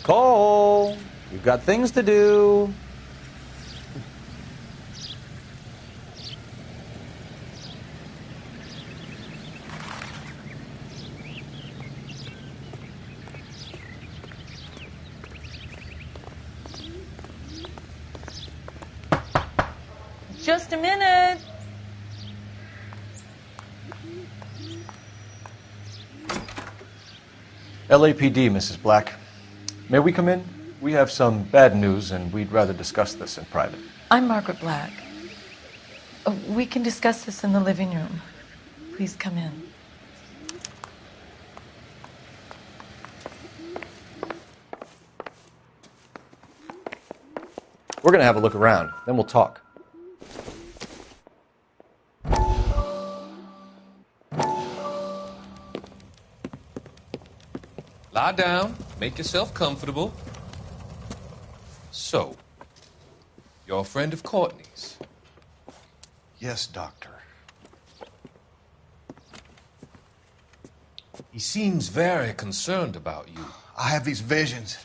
Cole, you've got things to do. Just a minute. LAPD, Mrs. Black. May we come in? We have some bad news, and we'd rather discuss this in private. I'm Margaret Black. We can discuss this in the living room. Please come in. We're going to have a look around, then we'll talk. Lie down, make yourself comfortable. So, you're a friend of Courtney's? Yes, Doctor. He seems very concerned about you. I have these visions.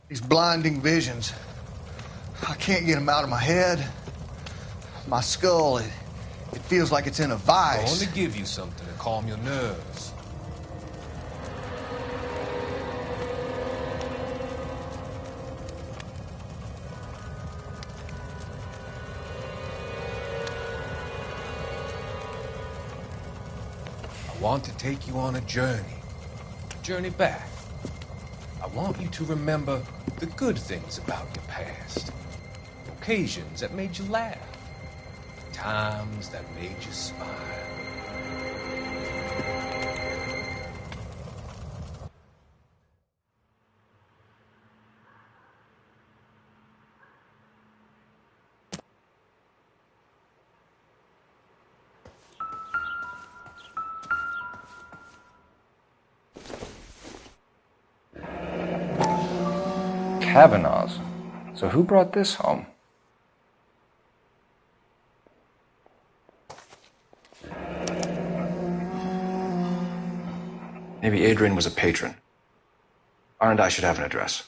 These blinding visions. I can't get them out of my head. My skull, it feels like it's in a I vice. want to give you something to calm your nerves. I want to take you on a journey back. I want you to remember the good things about your past, occasions that made you laugh, times that made you smile. Kavanaugh's. So who brought this home? Maybe Adrian was a patron. R and I should have an address.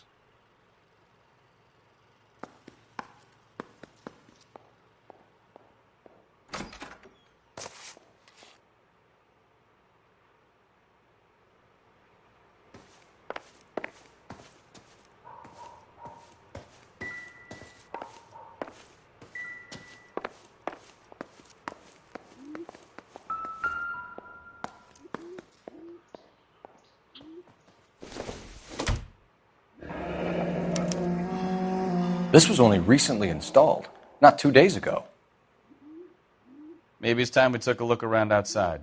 This was only recently installed, not 2 days ago. Maybe it's time we took a look around outside.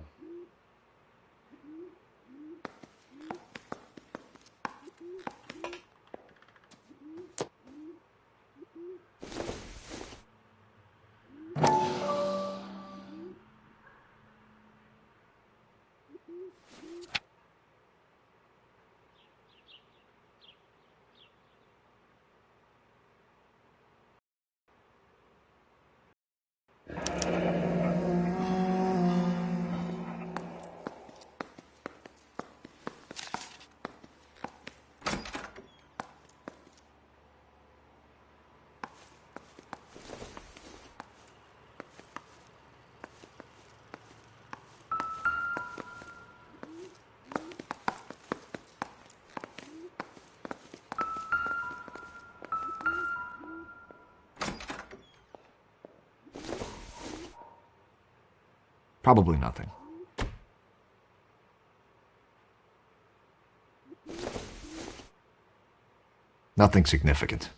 Probably nothing. Nothing significant.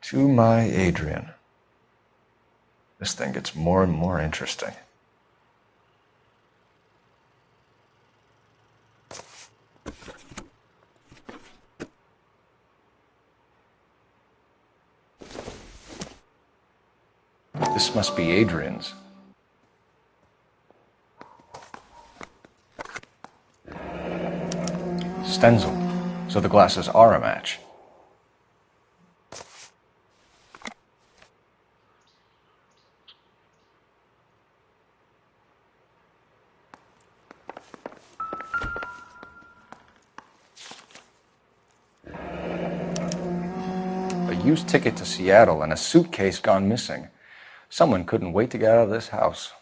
To my Adrian. This thing gets more and more interesting. This must be Adrian's. Stencil. So the glasses are a match. A used ticket to Seattle and a suitcase gone missing. Someone couldn't wait to get out of this house.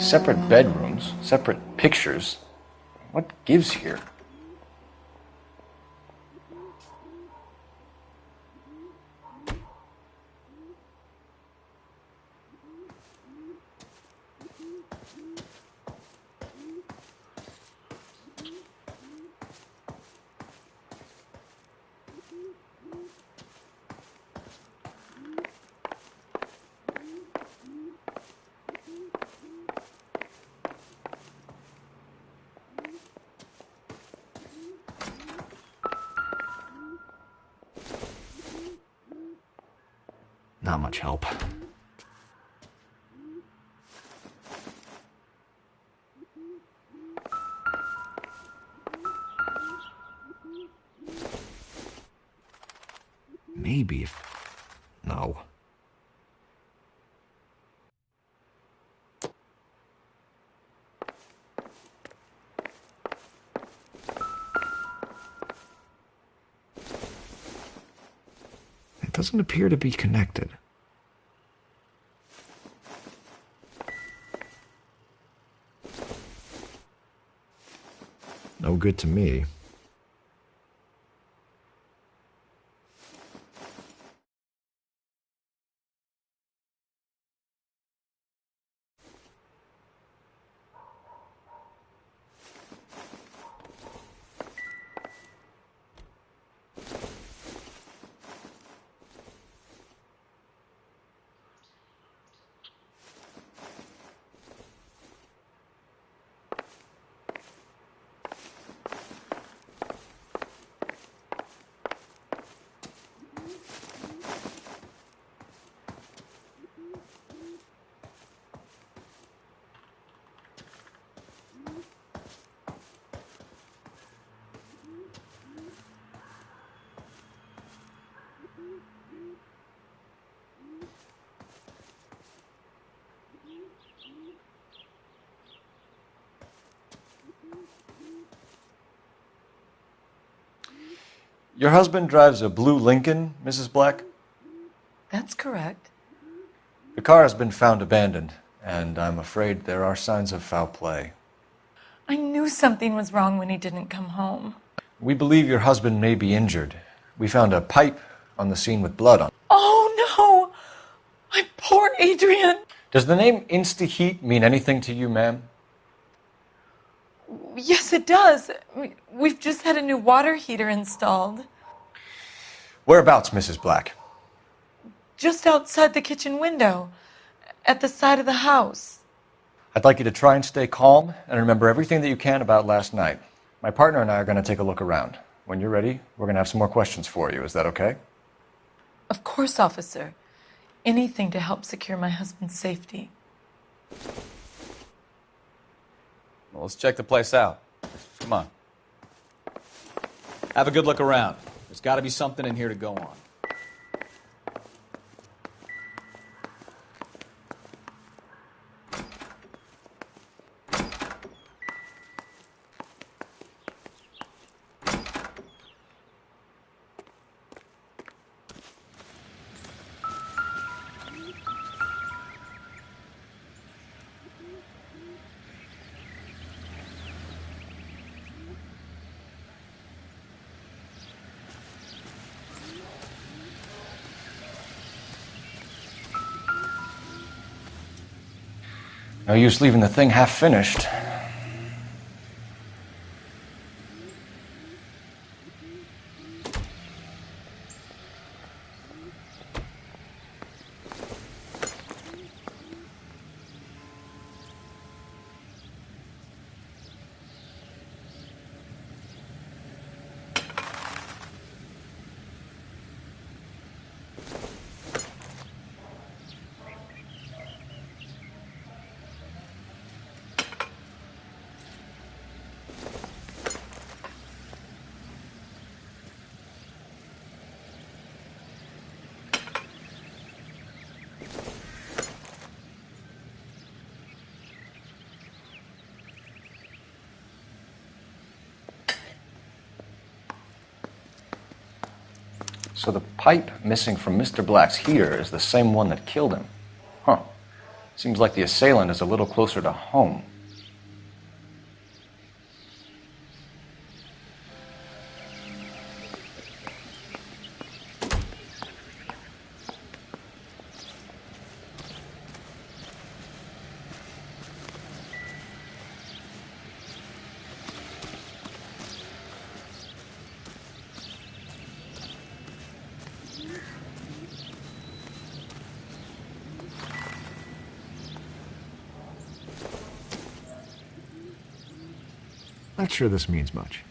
Separate bedrooms, separate pictures. What gives here? Not much help. Maybe if... No. It doesn't appear to be connected. No good to me. Your husband drives a blue Lincoln, Mrs. Black? That's correct. The car has been found abandoned, and I'm afraid there are signs of foul play. I knew something was wrong when he didn't come home. We believe your husband may be injured. We found a pipe on the scene with blood on it. Oh, no! My poor Adrian! Does the name Insta-Heat mean anything to you, ma'am? Yes, it does. We've just had a new water heater installed. Whereabouts, Mrs. Black? Just outside the kitchen window, at the side of the house. I'd like you to try and stay calm and remember everything that you can about last night. My partner and I are going to take a look around. When you're ready, we're going to have some more questions for you. Is that okay? Of course, officer. Anything to help secure my husband's safety. Well, let's check the place out. Come on. Have a good look around. There's got to be something in here to go on. No use leaving the thing half finished. So the pipe missing from Mr. Black's heater is the same one that killed him. Huh. Seems like the assailant is a little closer to home. Not sure this means much.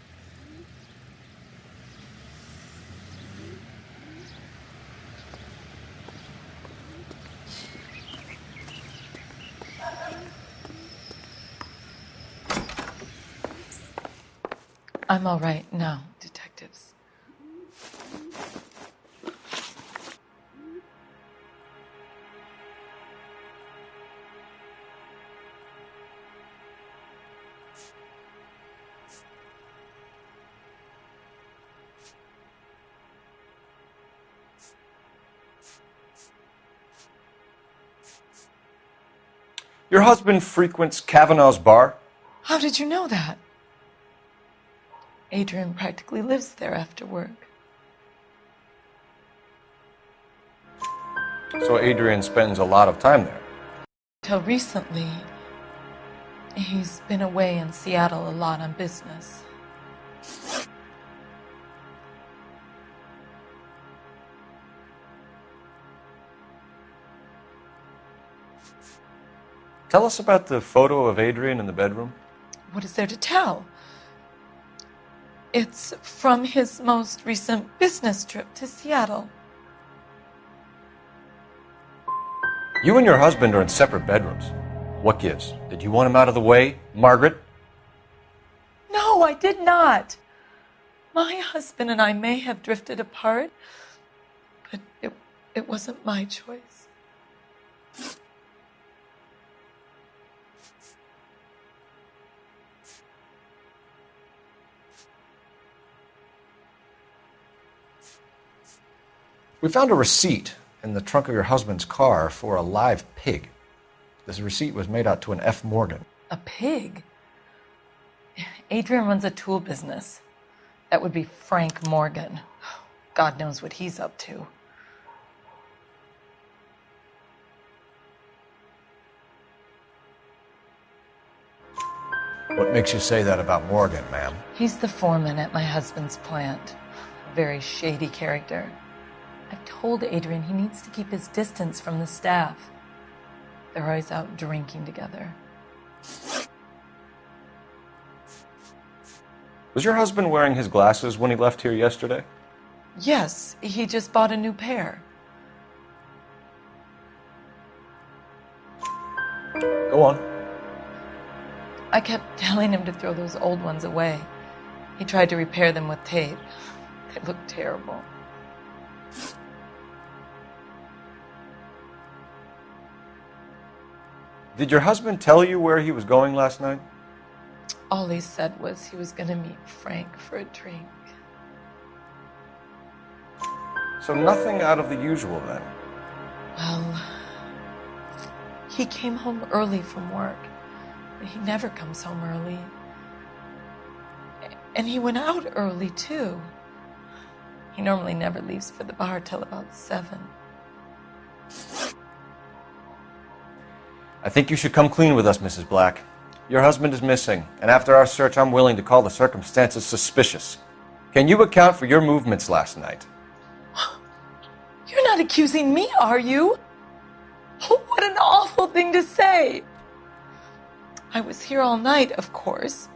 I'm all right now, detectives. Your husband frequents Kavanaugh's bar? How did you know that? Adrian practically lives there after work. So Adrian spends a lot of time there. Till recently, he's been away in Seattle a lot on business. Tell us about the photo of Adrian in the bedroom. What is there to tell? It's from his most recent business trip to Seattle. You and your husband are in separate bedrooms. What gives? Did you want him out of the way, Margaret? No, I did not. My husband and I may have drifted apart, but it wasn't my choice. We found a receipt in the trunk of your husband's car for a live pig. This receipt was made out to an F. Morgan. A pig? Adrian runs a tool business. That would be Frank Morgan. God knows what he's up to. What makes you say that about Morgan, ma'am? He's the foreman at my husband's plant. A very shady character. I've told Adrian he needs to keep his distance from the staff. They're always out drinking together. Was your husband wearing his glasses when he left here yesterday? Yes, he just bought a new pair. Go on. I kept telling him to throw those old ones away. He tried to repair them with tape. They looked terrible. Did your husband tell you where he was going last night? All he said was he was going to meet Frank for a drink. So nothing out of the usual then? Well, he came home early from work. He never comes home early. And he went out early, too. He normally never leaves for the bar till about 7. I think you should come clean with us, Mrs. Black. Your husband is missing, and after our search, I'm willing to call the circumstances suspicious. Can you account for your movements last night? You're not accusing me, are you? What an awful thing to say. I was here all night, of course,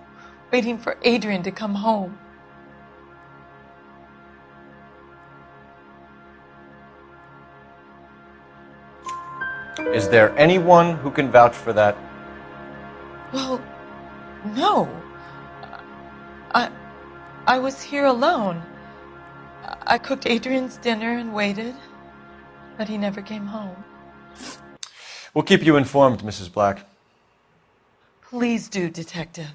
waiting for Adrian to come home. Is there anyone who can vouch for that? Well, no. I was here alone. I cooked Adrian's dinner and waited, but he never came home. We'll keep you informed, Mrs. Black. Please do, Detective.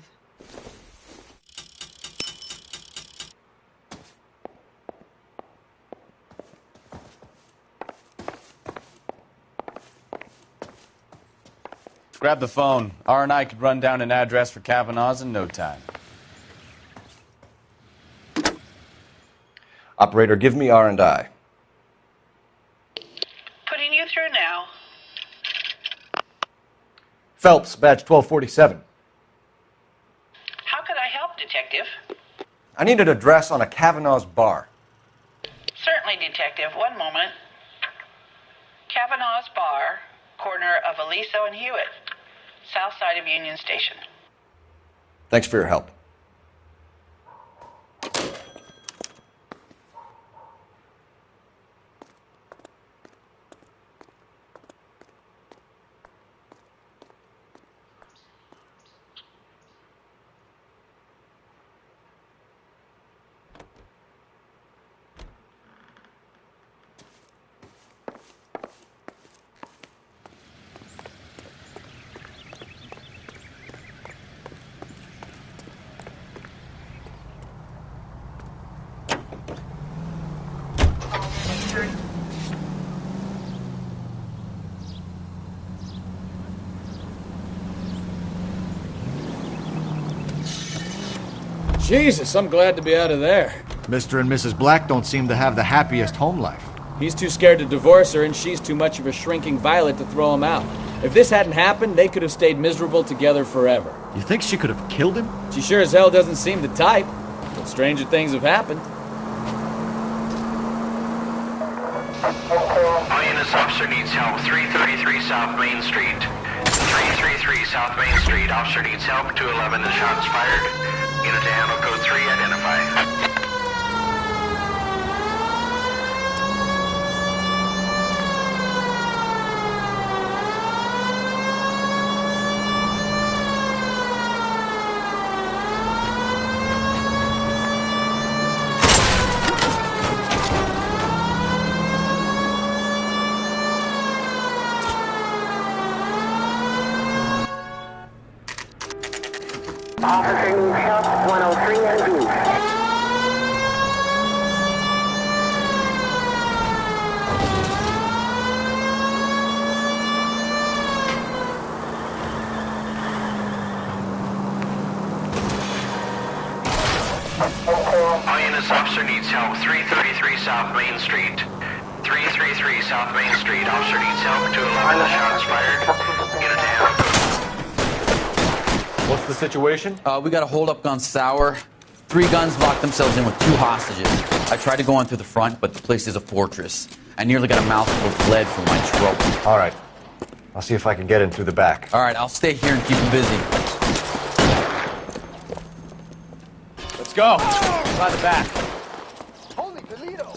Grab the phone. R&I could run down an address for Kavanaugh's in no time. Operator, give me R&I. Putting you through now. Phelps, badge 1247. How could I help, Detective? I need an address on a Kavanaugh's bar. Certainly, Detective. One moment. Kavanaugh's Bar, corner of Aliso and Hewitt, south side of Union Station. Thanks for your help. Jesus, I'm glad to be out of there. Mr. and Mrs. Black don't seem to have the happiest home life. He's too scared to divorce her, and she's too much of a shrinking violet to throw him out. If this hadn't happened, they could have stayed miserable together forever. You think she could have killed him? She sure as hell doesn't seem the type, but stranger things have happened. All units, officer needs help. 333 South Main Street. 333 South Main Street. Officer needs help. 211 and shots fired. Unit to handle code 3, identify. Officer needs help, 103 and Blue. All units, officer needs help. 333 South Main Street. 333 South Main Street. Officer needs help. 211 and shots fired. Unit to handle code. What's the situation? We got a hold-up gone sour. 3 guns locked themselves in with 2 hostages. I tried to go in through the front, but the place is a fortress. I nearly got a mouthful of blood from my throat. All right. I'll see if I can get in through the back. All right, I'll stay here and keep them busy. Let's go. By the back. Holy Toledo!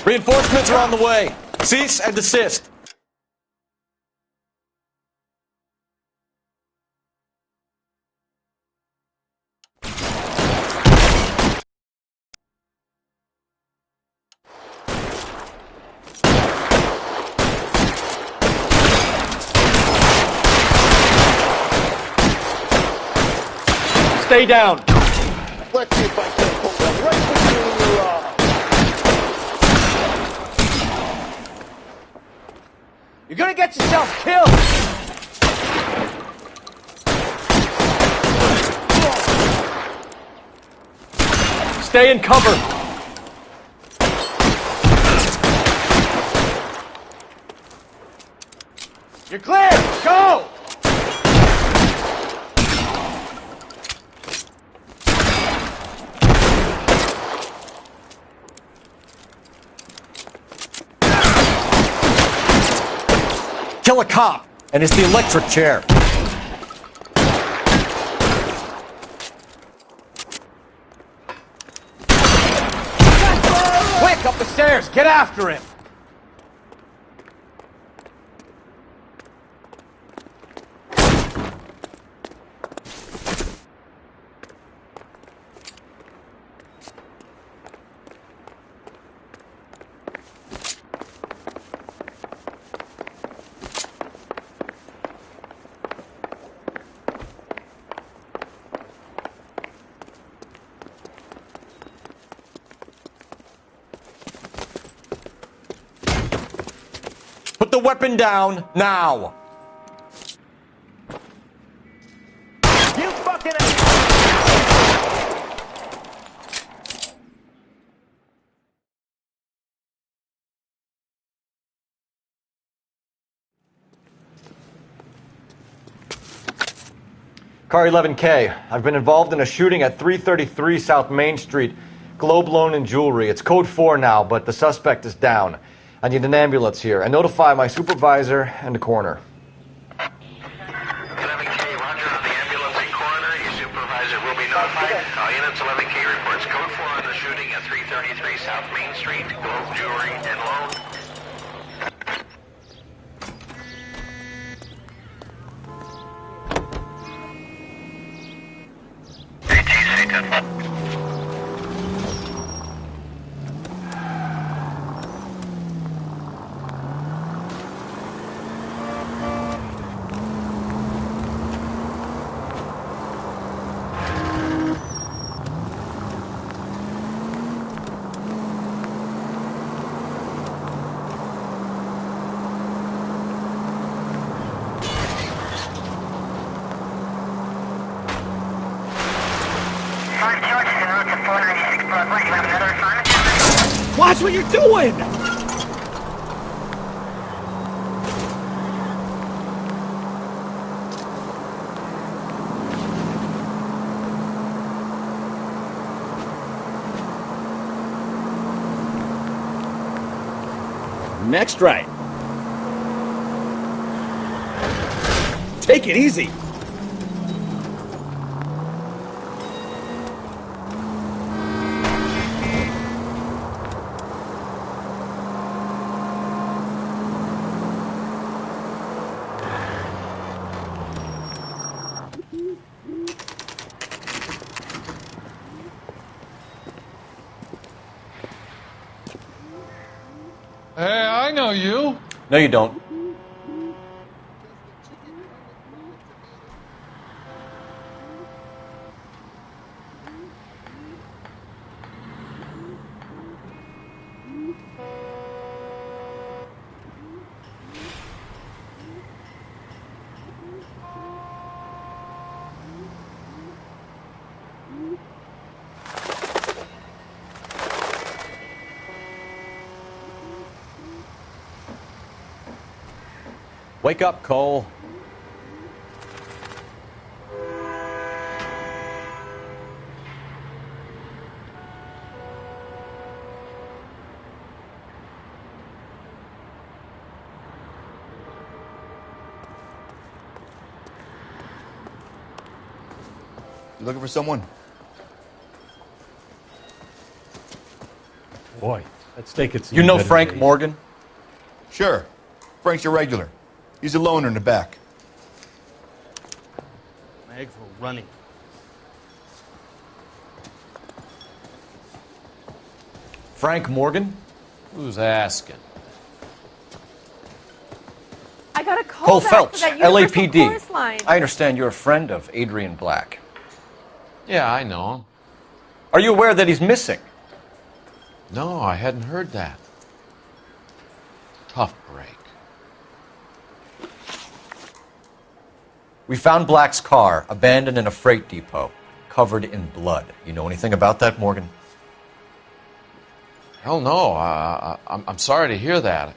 Reinforcements are on the way. Cease and desist. Stay down. Let's see if I can pull them right between your eyes. You're gonna get yourself killed! Stay in cover. You're clear! Go! Kill a cop, and it's the electric chair. Quick, up the stairs! Get after him! Put the weapon down, now! You fucking Car 11K, I've been involved in a shooting at 333 South Main Street. Globe Loan and Jewelry. It's code 4 now, but the suspect is down. I need an ambulance here. And notify my supervisor and the coroner. 11K, roger on the ambulance and coroner. Your supervisor will be notified. All units, 11K reports code 4 on the shooting at 333 South Main Street. Globe Jewelry and Loan. Watch what you're doing! Next right. Take it easy. Hey, I know you. No, you don't. Wake up, Cole. You looking for someone? Boy, that steak had seen You know better Frank days. Morgan? Sure. Frank's a regular. He's a loner in the back. My eggs were running. Frank Morgan? Who's asking? I got a call Cole back Phelps, for that Universal LAPD. Chorus line. I understand you're a friend of Adrian Black. Yeah, I know him. Are you aware that he's missing? No, I hadn't heard that. Tough break. We found Black's car, abandoned in a freight depot, covered in blood. You know anything about that, Morgan? Hell no. I'm sorry to hear that.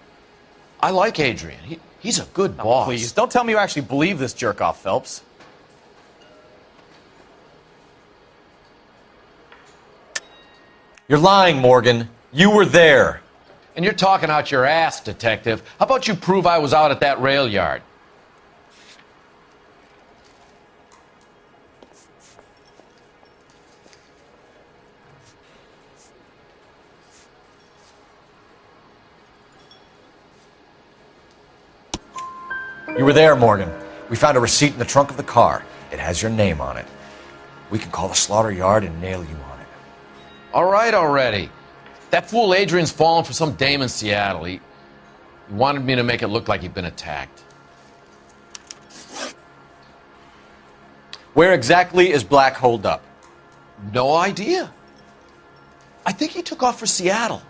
I like Adrian. He's a good boss. Please, don't tell me you actually believe this jerk-off, Phelps. You're lying, Morgan. You were there. And you're talking out your ass, detective. How about you prove I was out at that rail yard? You were there, Morgan. We found a receipt in the trunk of the car. It has your name on it. We can call the slaughter yard and nail you on it. All right already. That fool Adrian's fallen for some dame in Seattle. He wanted me to make it look like he'd been attacked. Where exactly is Black holed up? No idea. I think he took off for Seattle.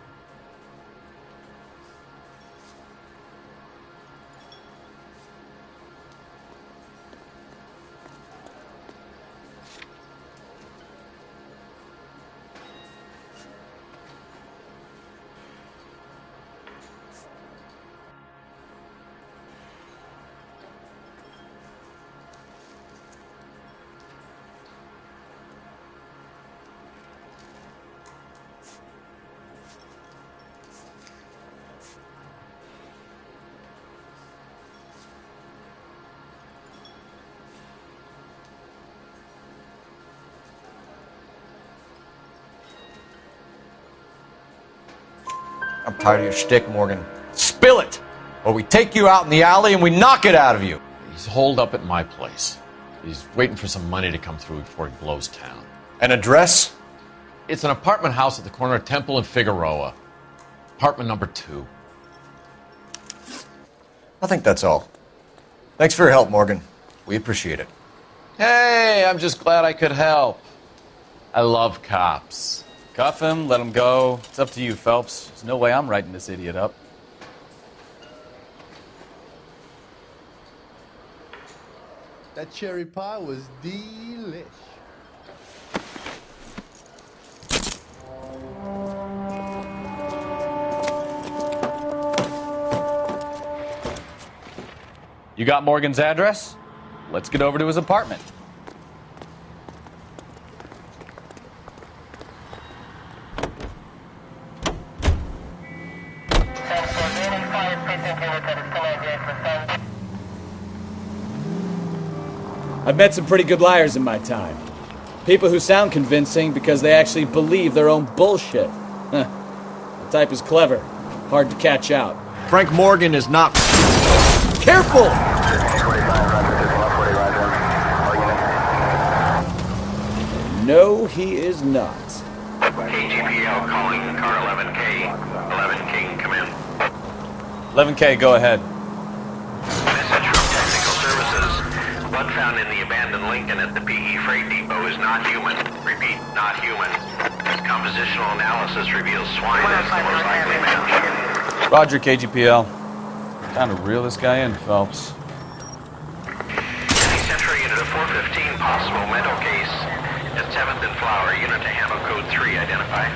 I'm tired of your shtick, Morgan. Spill it! Or we take you out in the alley and we knock it out of you. He's holed up at my place. He's waiting for some money to come through before he blows town. An address? It's an apartment house at the corner of Temple and Figueroa. Apartment number 2. I think that's all. Thanks for your help, Morgan. We appreciate it. Hey, I'm just glad I could help. I love cops. Cuff him, let him go. It's up to you, Phelps. There's no way I'm writing this idiot up. That cherry pie was delish. You got Morgan's address? Let's get over to his apartment. I've met some pretty good liars in my time. People who sound convincing because they actually believe their own bullshit. The type is clever, hard to catch out. Frank Morgan is not... Careful! No, he is not. KGPL calling car 11K. 11K, come in. 11K, go ahead. Message from Technical Services. Blood found in the abandoned Lincoln at the PE Freight Depot is not human. Repeat, not human. Compositional analysis reveals swine as the most likely match. Roger, KGPL. Time to reel this guy in, Phelps. Any Central Unit of 415, possible mental case. At 7th and Flower, unit to handle code 3, identify.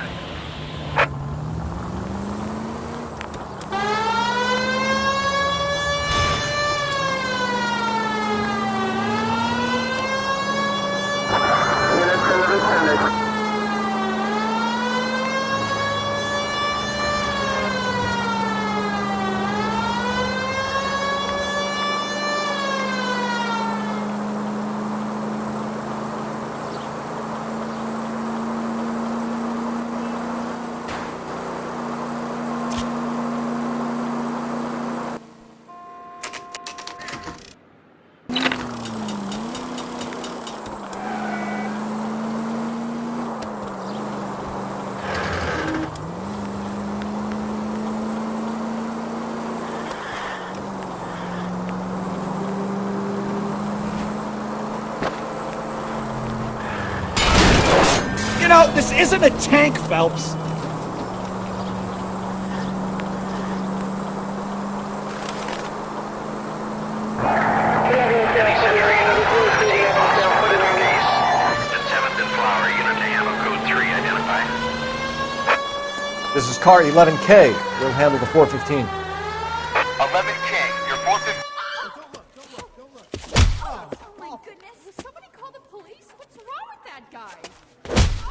You know, this isn't a tank, Phelps. This is car 11K. We'll handle the 415. 11K, you're 450. Oh my goodness! Will somebody call the police? What's wrong with that guy?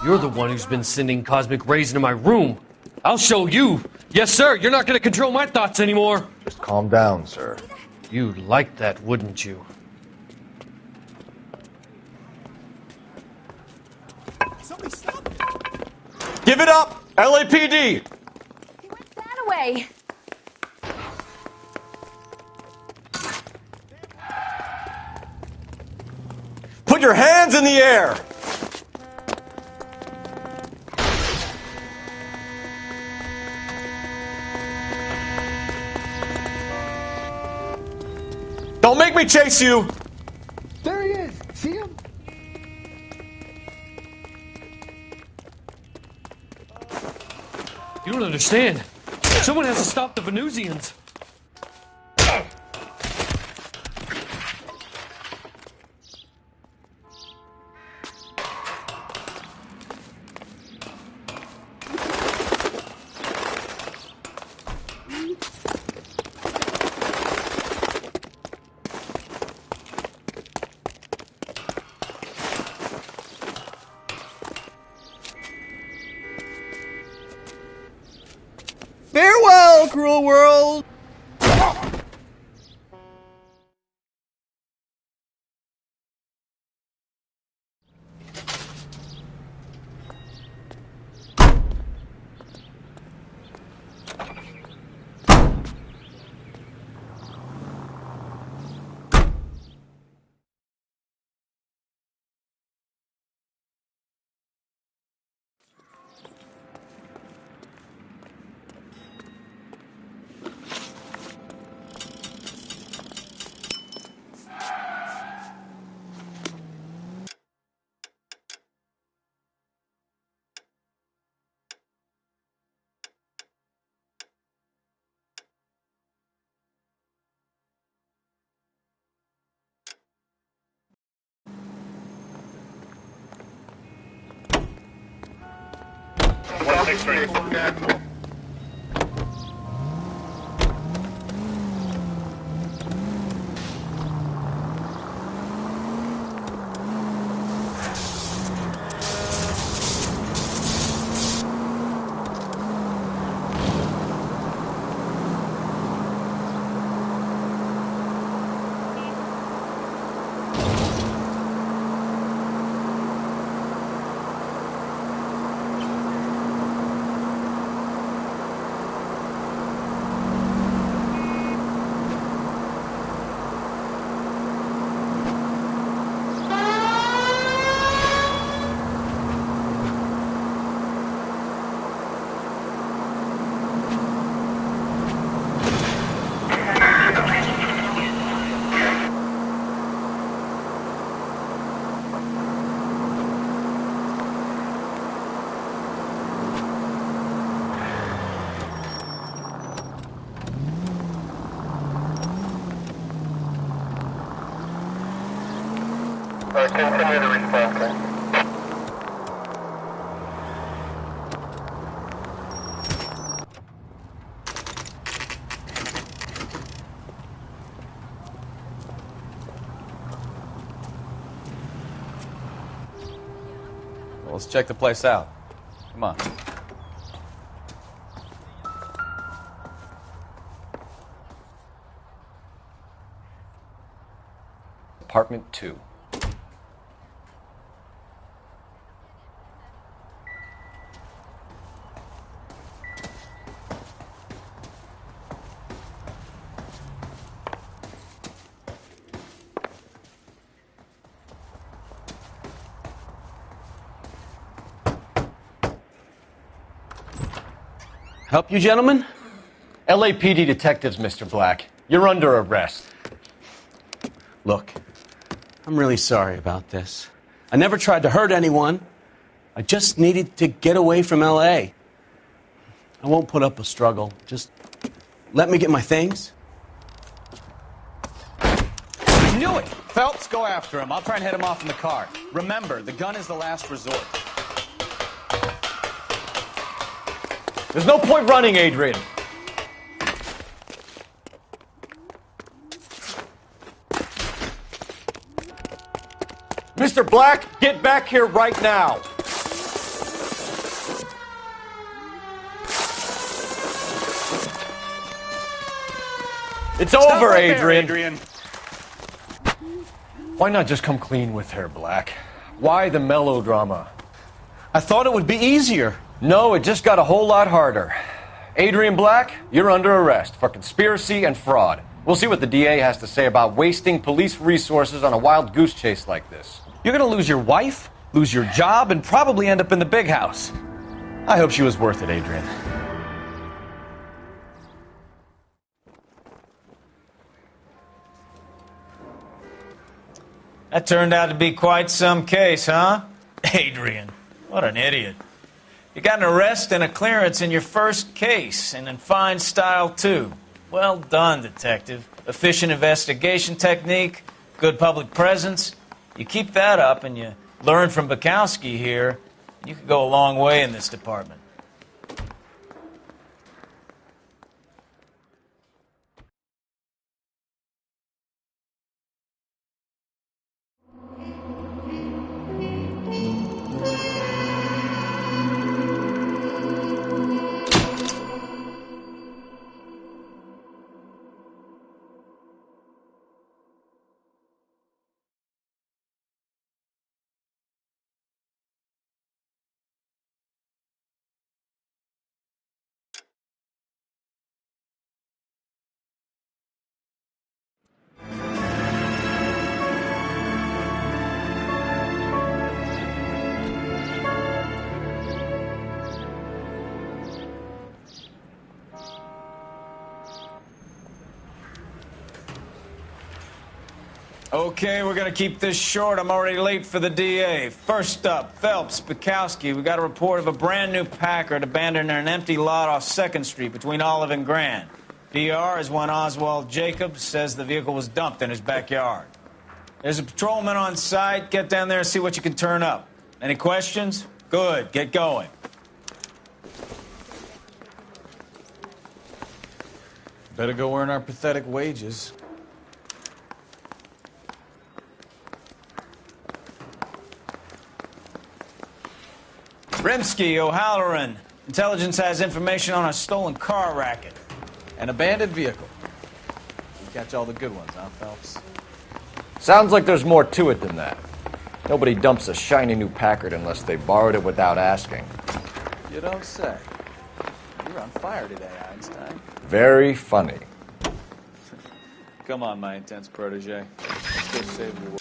You're the one who's been sending cosmic rays into my room. I'll show you. Yes, sir. You're not going to control my thoughts anymore. Just calm down, sir. You'd like that, wouldn't you? Somebody stop! Give it up! LAPD! He went that way. Put your hands in the air! Don't make me chase you! There he is. See him? You don't understand. Someone has to stop the Venusians. Farewell, cruel world! Continue to respond, sir. Well, let's check the place out. Come on. Apartment 2. Help you, gentlemen? LAPD detectives, Mr. Black. You're under arrest. Look, I'm really sorry about this. I never tried to hurt anyone. I just needed to get away from L.A. I won't put up a struggle. Just let me get my things. I knew it! Phelps, go after him. I'll try and head him off in the car. Remember, the gun is the last resort. There's no point running, Adrian. Mr. Black, get back here right now. It's over, right Adrian. there, Adrian. Why not just come clean with her, Black? Why the melodrama? I thought it would be easier. No, it just got a whole lot harder. Adrian Black, you're under arrest for conspiracy and fraud. We'll see what the DA has to say about wasting police resources on a wild goose chase like this. You're gonna lose your wife, lose your job, and probably end up in the big house. I hope she was worth it, Adrian. That turned out to be quite some case, huh? Adrian, what an idiot. You got an arrest and a clearance in your first case, and in fine style, too. Well done, detective. Efficient investigation technique, good public presence. You keep that up and you learn from Bukowski here, you could go a long way in this department. Okay, we're gonna keep this short. I'm already late for the DA. First up, Phelps, Bukowski. We got a report of a brand new Packard abandoned in an empty lot off 2nd Street between Olive and Grand. DR is one Oswald Jacobs says the vehicle was dumped in his backyard. There's a patrolman on site. Get down there and see what you can turn up. Any questions? Good, get going. Better go earn our pathetic wages. Rimsky, O'Halloran. Intelligence has information on a stolen car racket. An abandoned vehicle. We catch all the good ones, huh, Phelps? Sounds like there's more to it than that. Nobody dumps a shiny new Packard unless they borrowed it without asking. You don't say. You're on fire today, Einstein. Very funny. Come on, my intense protege. Let's go save the world.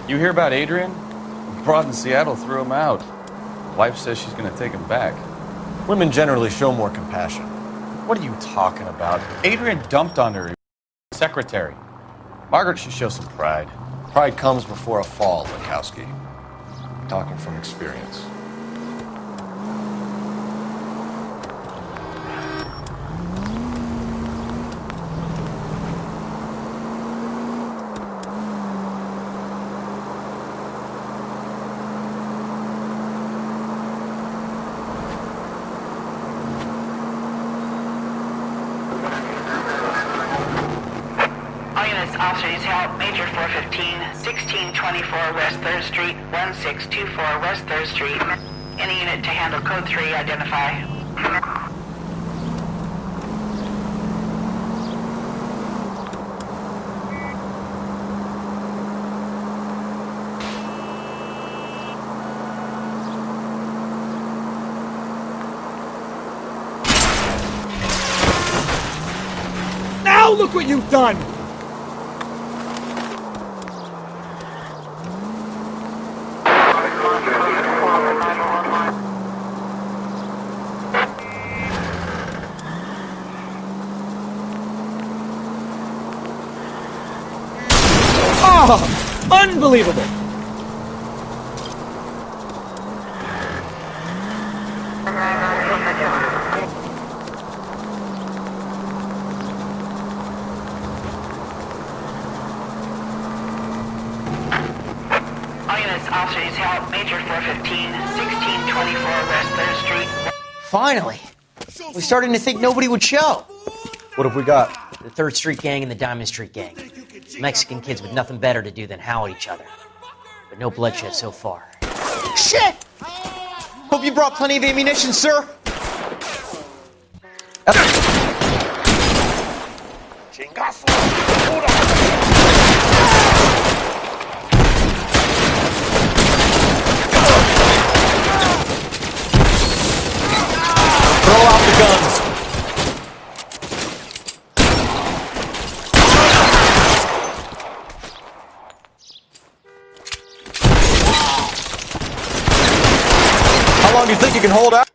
You hear about Adrian? Broad in Seattle threw him out. Wife says she's going to take him back. Women generally show more compassion. What are you talking about? Adrian dumped on her secretary. Margaret should show some pride. Pride comes before a fall, Bukowski. I'm talking from experience. All units, officers help. Major 415, 1624 West 3rd Street, 1624 West 3rd Street. Any unit to handle code 3, identify. Now look what you've done! Oh, unbelievable! All units, officers help. Major 415, 1624 West 3rd Street. Finally! We're starting to think nobody would show. What have we got? The 3rd Street Gang and the Diamond Street Gang. Mexican kids with nothing better to do than howl at each other. But no bloodshed so far. Shit! Hope you brought plenty of ammunition, sir. Throw out the guns. How long do you think you can hold out?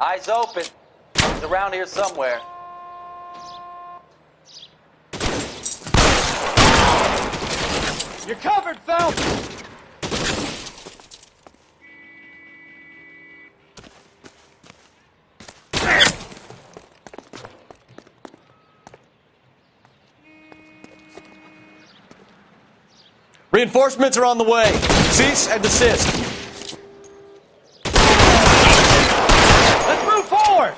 Eyes open. He's around here somewhere. You're covered, Phelps! Reinforcements are on the way. Cease and desist. Let's move forward!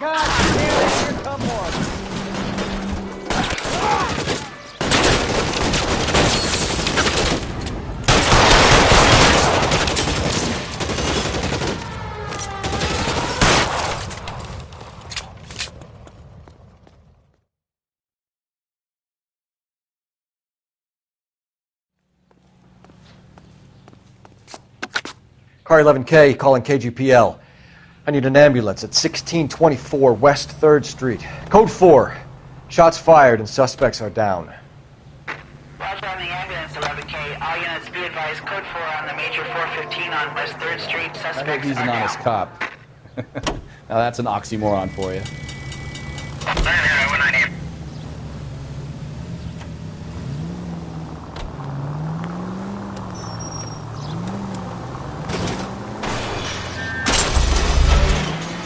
God damn it, here come one! Car 11K calling KGPL. I need an ambulance at 1624 West 3rd Street. Code 4. Shots fired and suspects are down. Roger on the ambulance, 11K. All units, be advised. Code 4 on the Major 415 on West 3rd Street. I Suspects think he's are an honest down. cop. Now that's an oxymoron for you.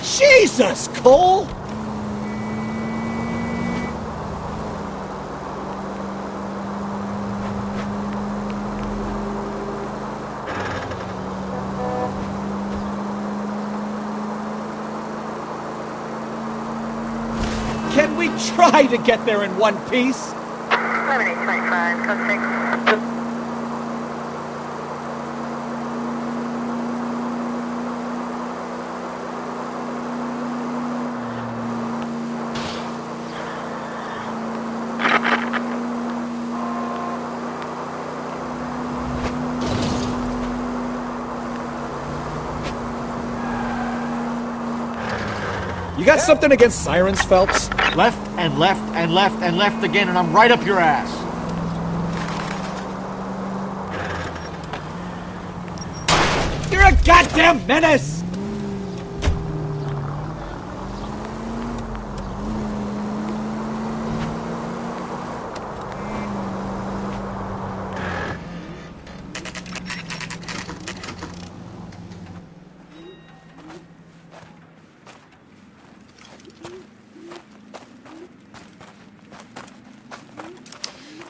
Jesus, Cole! Can we try to get there in one piece? 7825, code 6. You got something against sirens, Phelps? Left and left and left and left again, and I'm right up your ass. You're You're a goddamn menace!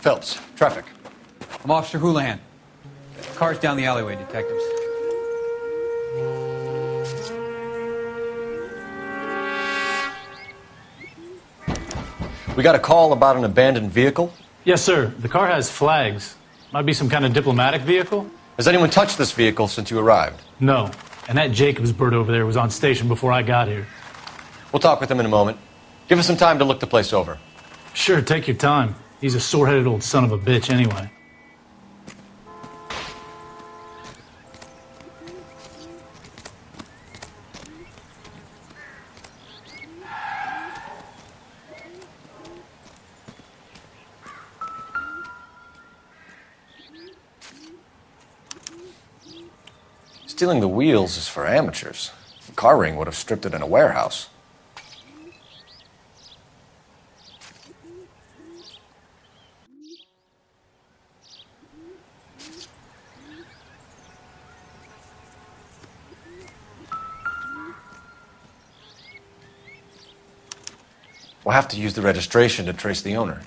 Phelps, traffic. I'm Officer Houlihan. Car's down the alleyway, detectives. We got a call about an abandoned vehicle. Yes, sir. The car has flags. Might be some kind of diplomatic vehicle. Has anyone touched this vehicle since you arrived? No. And that Jacobs bird over there was on station before I got here. We'll talk with him in a moment. Give us some time to look the place over. Sure, take your time. He's a sore-headed old son of a bitch anyway. Stealing the wheels is for amateurs. The car ring would have stripped it in a warehouse. We'll have to use the registration to trace the owner.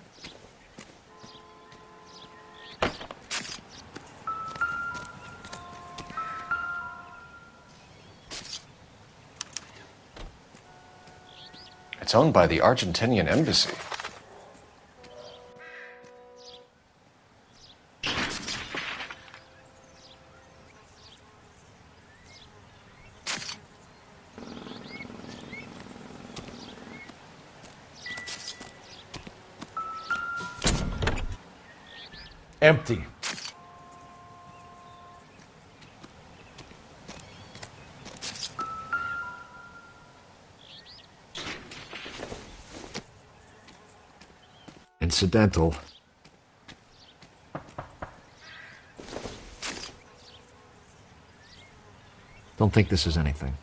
It's owned by the Argentinian embassy. Empty. Incidental. Don't think this is anything.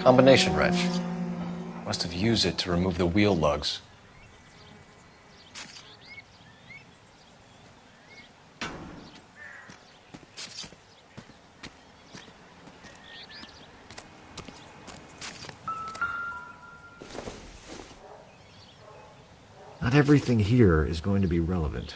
Combination wrench. Must have used it to remove the wheel lugs. Not everything here is going to be relevant.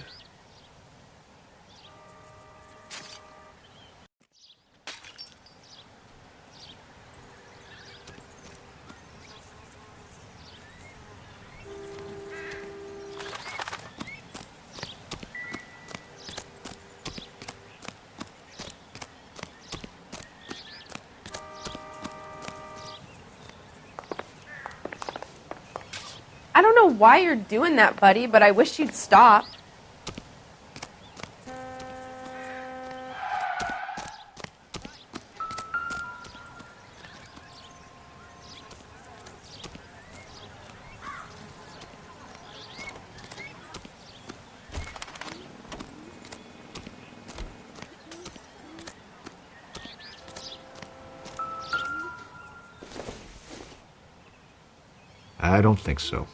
I don't know why you're doing that, buddy, but I wish you'd stop. I don't think so.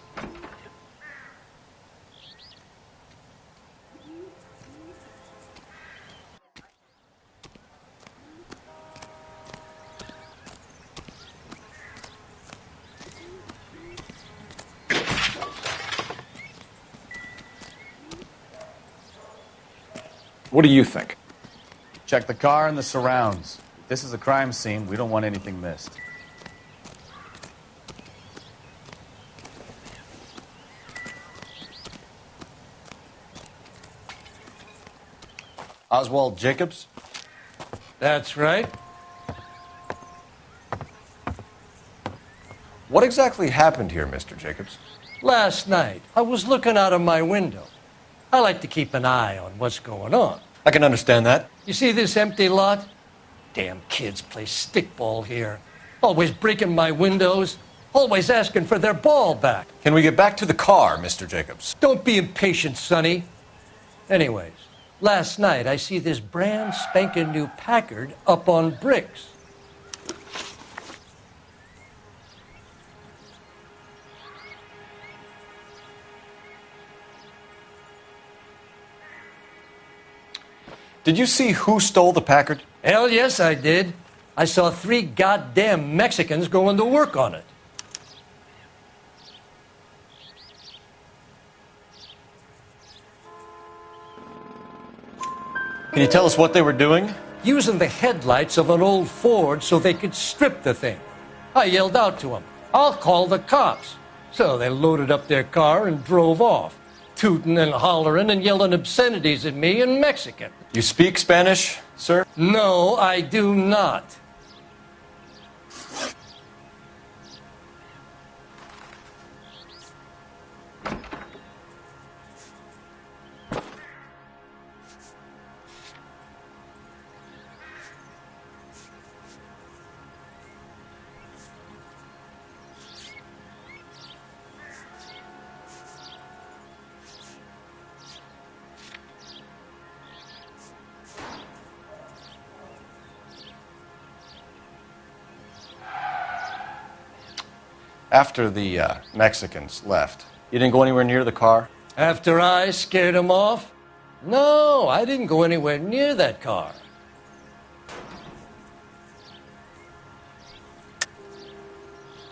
What do you think? Check the car and the surrounds. If this is a crime scene, we don't want anything missed. Oswald Jacobs? That's right. What exactly happened here, Mr. Jacobs? Last night, I was looking out of my window. I like to keep an eye on what's going on. I can understand that. You see this empty lot? Damn kids play stickball here. Always breaking my windows. Always asking for their ball back. Can we get back to the car, Mr. Jacobs? Don't be impatient, Sonny. Anyways, last night I see this brand spanking new Packard up on bricks. Did you see who stole the Packard? Hell yes, I did. I saw 3 goddamn Mexicans going to work on it. Can you tell us what they were doing? Using the headlights of an old Ford so they could strip the thing. I yelled out to them, "I'll call the cops." So they loaded up their car and drove off, tooting and hollering and yelling obscenities at me in Mexican. You speak Spanish, sir? No, I do not. After the Mexicans left, you didn't go anywhere near the car? After I scared them off? No, I didn't go anywhere near that car.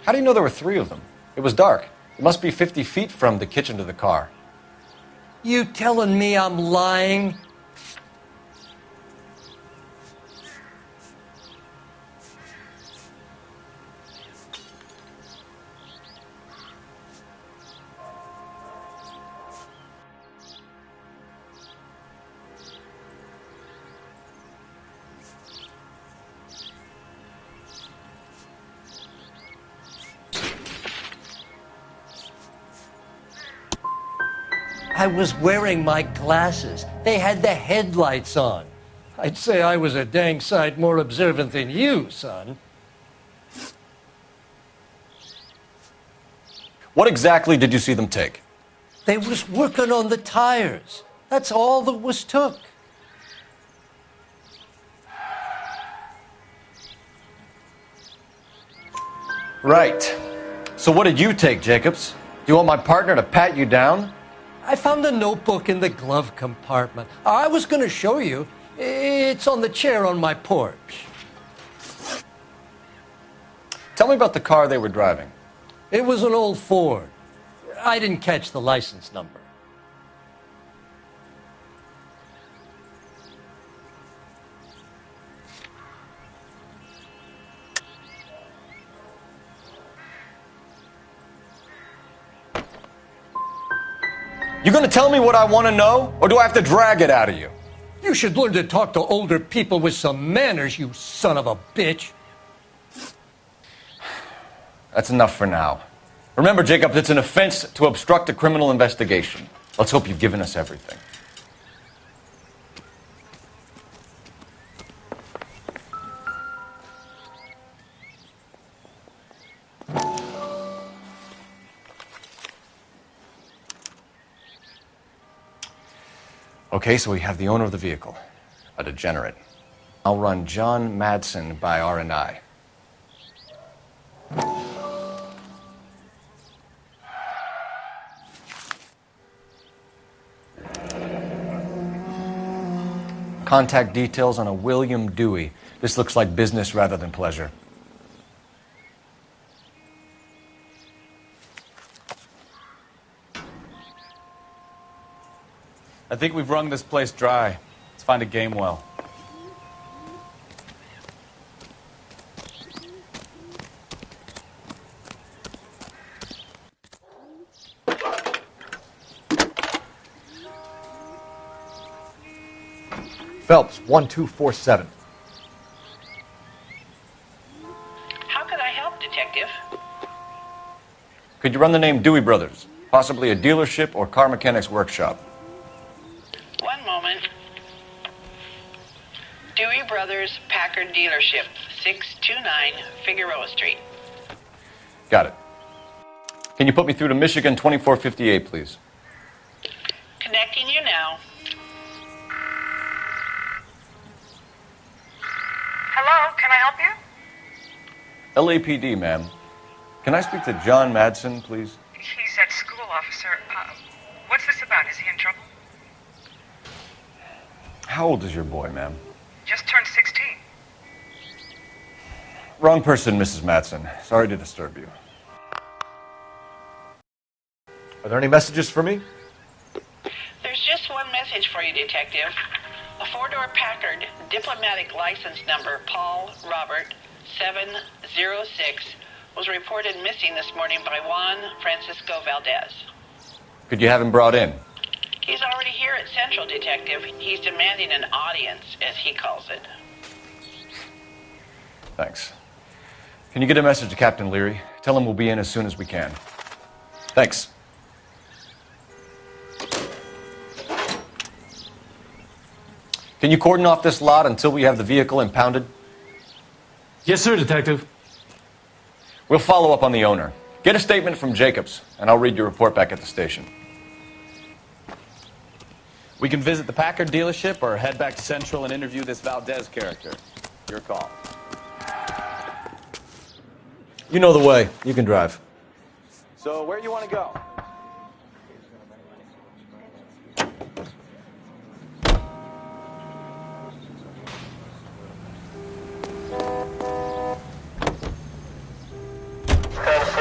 How do you know there were 3 of them? It was dark. It must be 50 feet from the kitchen to the car. You telling me I'm lying? I was wearing my glasses. They had the headlights on. I'd say I was a dang sight more observant than you, son. What exactly did you see them take? They was working on the tires. That's all that was took. Right. So what did you take, Jacobs? Do you want my partner to pat you down? I found a notebook in the glove compartment. I was going to show you. It's on the chair on my porch. Tell me about the car they were driving. It was an old Ford. I didn't catch the license number. You gonna tell me what I want to know, or do I have to drag it out of you? You should learn to talk to older people with some manners, you son of a bitch. That's enough for now. Remember, Jacob, it's an offense to obstruct a criminal investigation. Let's hope you've given us everything. Okay, so we have the owner of the vehicle, a degenerate. I'll run John Madsen by R&I. Contact details on a William Dewey. This looks like business rather than pleasure. I think we've wrung this place dry. Let's find a game well. Phelps, 1247. How can I help, Detective? Could you run the name Dewey Brothers? Possibly a dealership or car mechanic's workshop. One moment. Dewey Brothers Packard Dealership, 629 Figueroa Street. Got it. Can you put me through to Michigan 2458, please? Connecting you now. Hello, can I help you? LAPD, ma'am. Can I speak to John Madsen, please? He's at school, officer. What's this about? Is he in trouble? How old is your boy, ma'am? Just turned 16. Wrong person, Mrs. Madsen. Sorry to disturb you. Are there any messages for me? There's just one message for you, Detective. A four-door Packard, diplomatic license number Paul Robert 706, was reported missing this morning by Juan Francisco Valdez. Could you have him brought in? He's already here at Central, Detective. He's demanding an audience, as he calls it. Thanks. Can you get a message to Captain Leary? Tell him we'll be in as soon as we can. Thanks. Can you cordon off this lot until we have the vehicle impounded? Yes, sir, Detective. We'll follow up on the owner. Get a statement from Jacobs, and I'll read your report back at the station. We can visit the Packard dealership or head back to Central and interview this Valdez character. Your call. You know the way. You can drive. So, where do you want to go?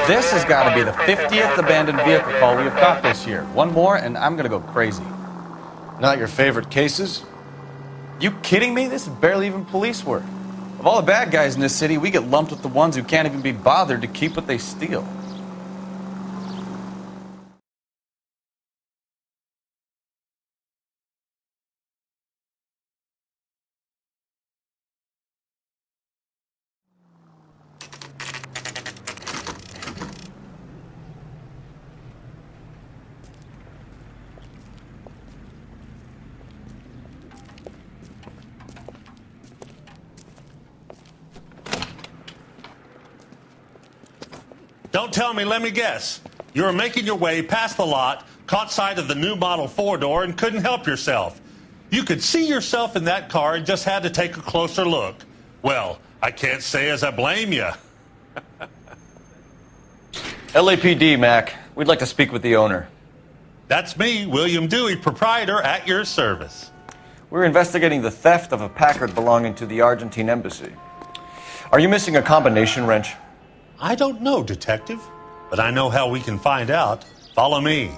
This has got to be the 50th abandoned vehicle call we have caught this year. One more, and I'm going to go crazy. Not your favorite cases? You kidding me? This is barely even police work. Of all the bad guys in this city, we get lumped with the ones who can't even be bothered to keep what they steal. Don't tell me, let me guess. You were making your way past the lot, caught sight of the new model four-door, and couldn't help yourself. You could see yourself in that car and just had to take a closer look. Well, I can't say as I blame you. LAPD, Mac. We'd like to speak with the owner. That's me, William Dewey, proprietor, at your service. We're investigating the theft of a Packard belonging to the Argentine embassy. Are you missing a combination wrench? I don't know, Detective, but I know how we can find out. Follow me.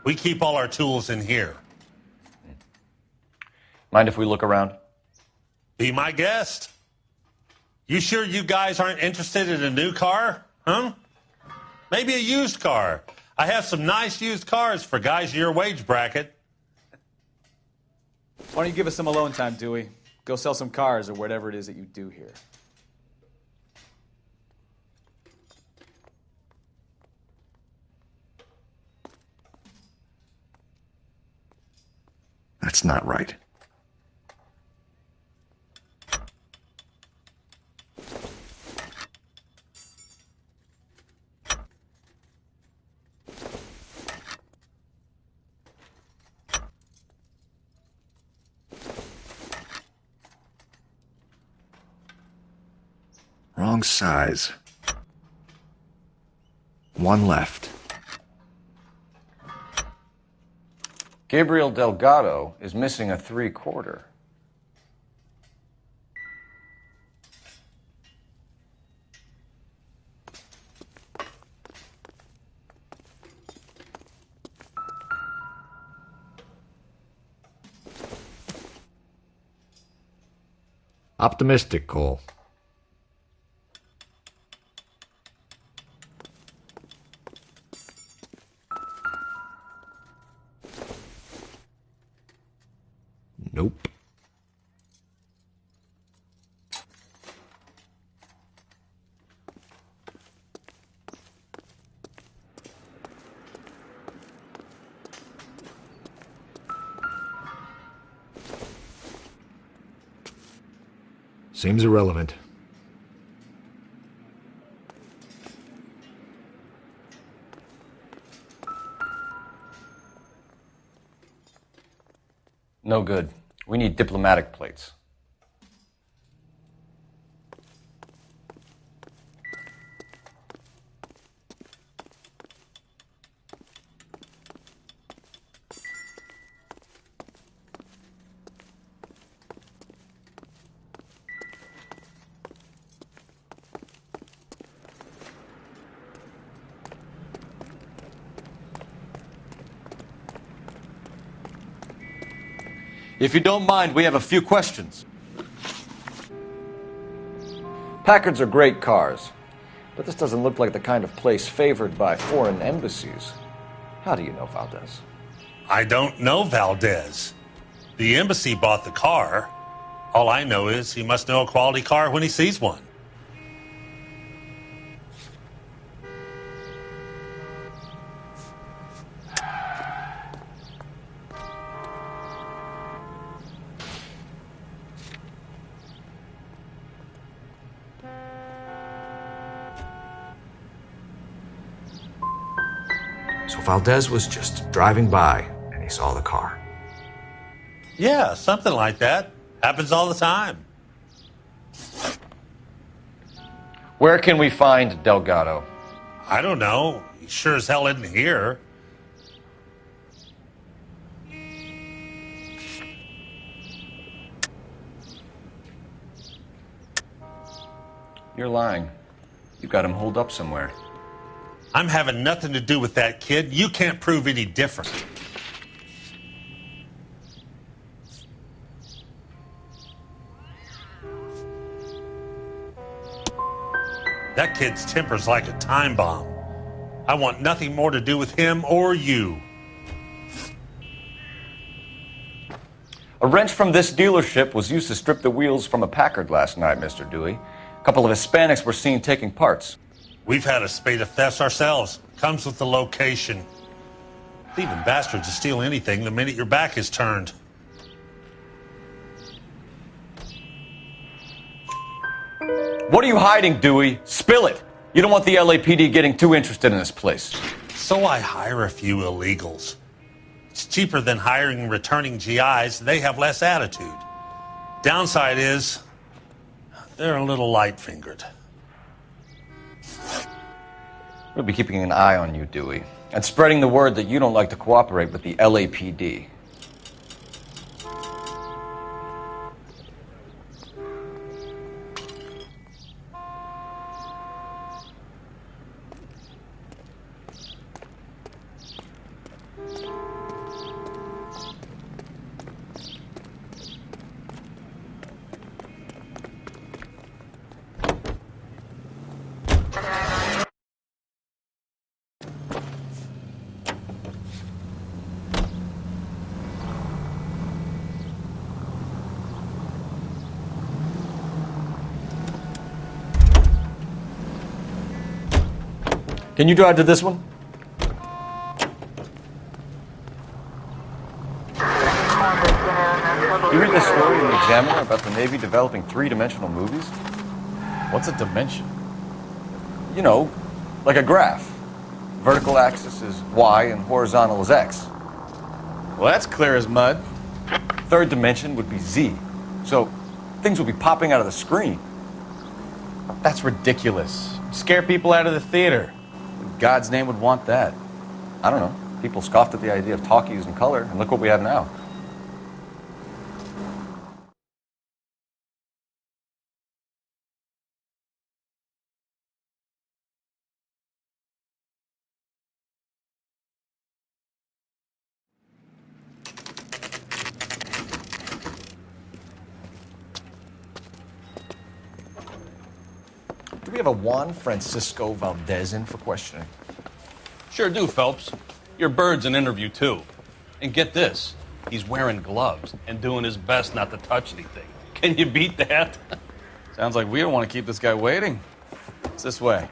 We keep all our tools in here. Mind if we look around? Be my guest. You sure you guys aren't interested in a new car? Huh? Maybe a used car. I have some nice used cars for guys in your wage bracket. Why don't you give us some alone time, Dewey? Go sell some cars or whatever it is that you do here. That's not right. Wrong size. One left. Gabriel Delgado is missing a 3/4. Optimistic, Cole. Nope. Seems irrelevant. No good. We need diplomatic plates. If you don't mind, we have a few questions. Packards are great cars, but this doesn't look like the kind of place favored by foreign embassies. How do you know Valdez? I don't know Valdez. The embassy bought the car. All I know is he must know a quality car when he sees one. So Valdez was just driving by and he saw the car. Yeah, something like that. Happens all the time. Where can we find Delgado? I don't know. He sure as hell isn't here. You're lying. You got him holed up somewhere. I'm having nothing to do with that kid. You can't prove any different. That kid's temper's like a time bomb. I want nothing more to do with him or you. A wrench from this dealership was used to strip the wheels from a Packard last night, Mr. Dewey. A couple of Hispanics were seen taking parts. We've had a spate of thefts ourselves. Comes with the location. Leaving bastards to steal anything the minute your back is turned. What are you hiding, Dewey? Spill it. You don't want the LAPD getting too interested in this place. So I hire a few illegals. It's cheaper than hiring returning GIs. They have less attitude. Downside is they're a little light-fingered. We'll be keeping an eye on you, Dewey, and spreading the word that you don't like to cooperate with the LAPD. Can you drive to this one? You read this story in the Examiner about the Navy developing three-dimensional movies? What's a dimension? You know, like a graph. Vertical axis is Y and horizontal is X. Well, that's clear as mud. Third dimension would be Z. So things would be popping out of the screen. That's ridiculous. Scare people out of the theater. In God's name would want that. I don't know. People scoffed at the idea of talkies in color, and look what we have now. Do we have a Juan Francisco Valdez in for questioning? Sure do, Phelps. Your bird's an interview, too. And get this, he's wearing gloves and doing his best not to touch anything. Can you beat that? Sounds like we don't want to keep this guy waiting. It's this way.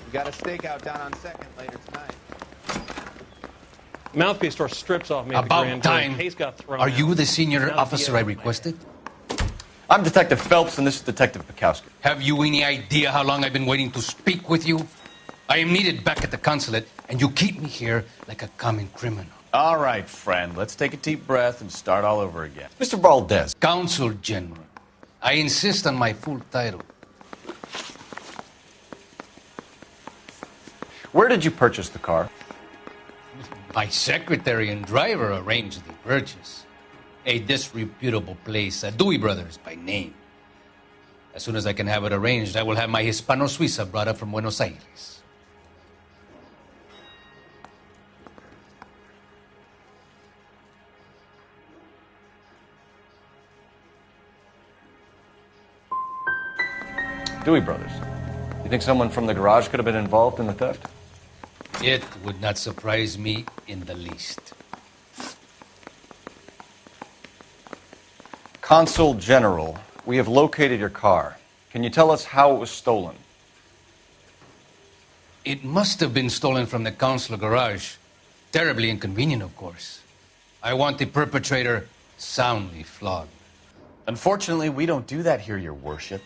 We got a stakeout down on 2nd later tonight. Mouthpiece tore strips off me at the About Grand time. Jury. Case got thrown Are out. you the senior Now officer I the requested? I'm Detective Phelps, and this is Detective Bukowski. Have you any idea how long I've been waiting to speak with you? I am needed back at the consulate, and you keep me here like a common criminal. All right, friend. Let's take a deep breath and start all over again. Mr. Valdez. Consul General. I insist on my full title. Where did you purchase the car? My secretary and driver arranged the purchase. A disreputable place, Dewey Brothers by name. As soon as I can have it arranged, I will have my Hispano Suiza brought up from Buenos Aires. Dewey Brothers. You think someone from the garage could have been involved in the theft? It would not surprise me in the least. Consul General, we have located your car. Can you tell us how it was stolen? It must have been stolen from the consular garage. Terribly inconvenient, of course. I want the perpetrator soundly flogged. Unfortunately, we don't do that here, Your Worship.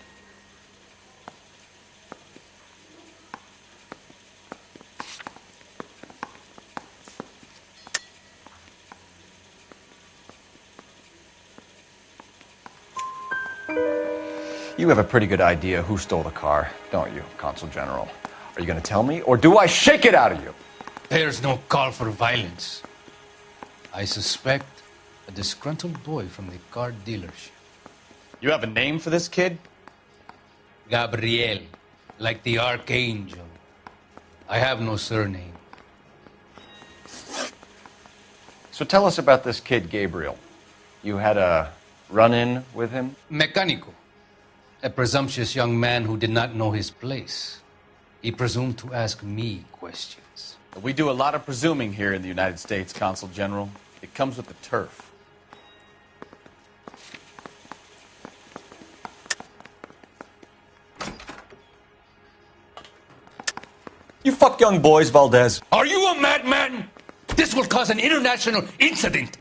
You have a pretty good idea who stole the car, don't you, Consul General? Are you going to tell me, or do I shake it out of you? There's no call for violence. I suspect a disgruntled boy from the car dealership. You have a name for this kid? Gabriel, like the archangel. I have no surname. So tell us about this kid, Gabriel. You had a run-in with him? Mecánico. A presumptuous young man who did not know his place. He presumed to ask me questions. We do a lot of presuming here in the United States, Consul General. It comes with the turf. You fuck young boys, Valdez. Are you a madman? This will cause an international incident.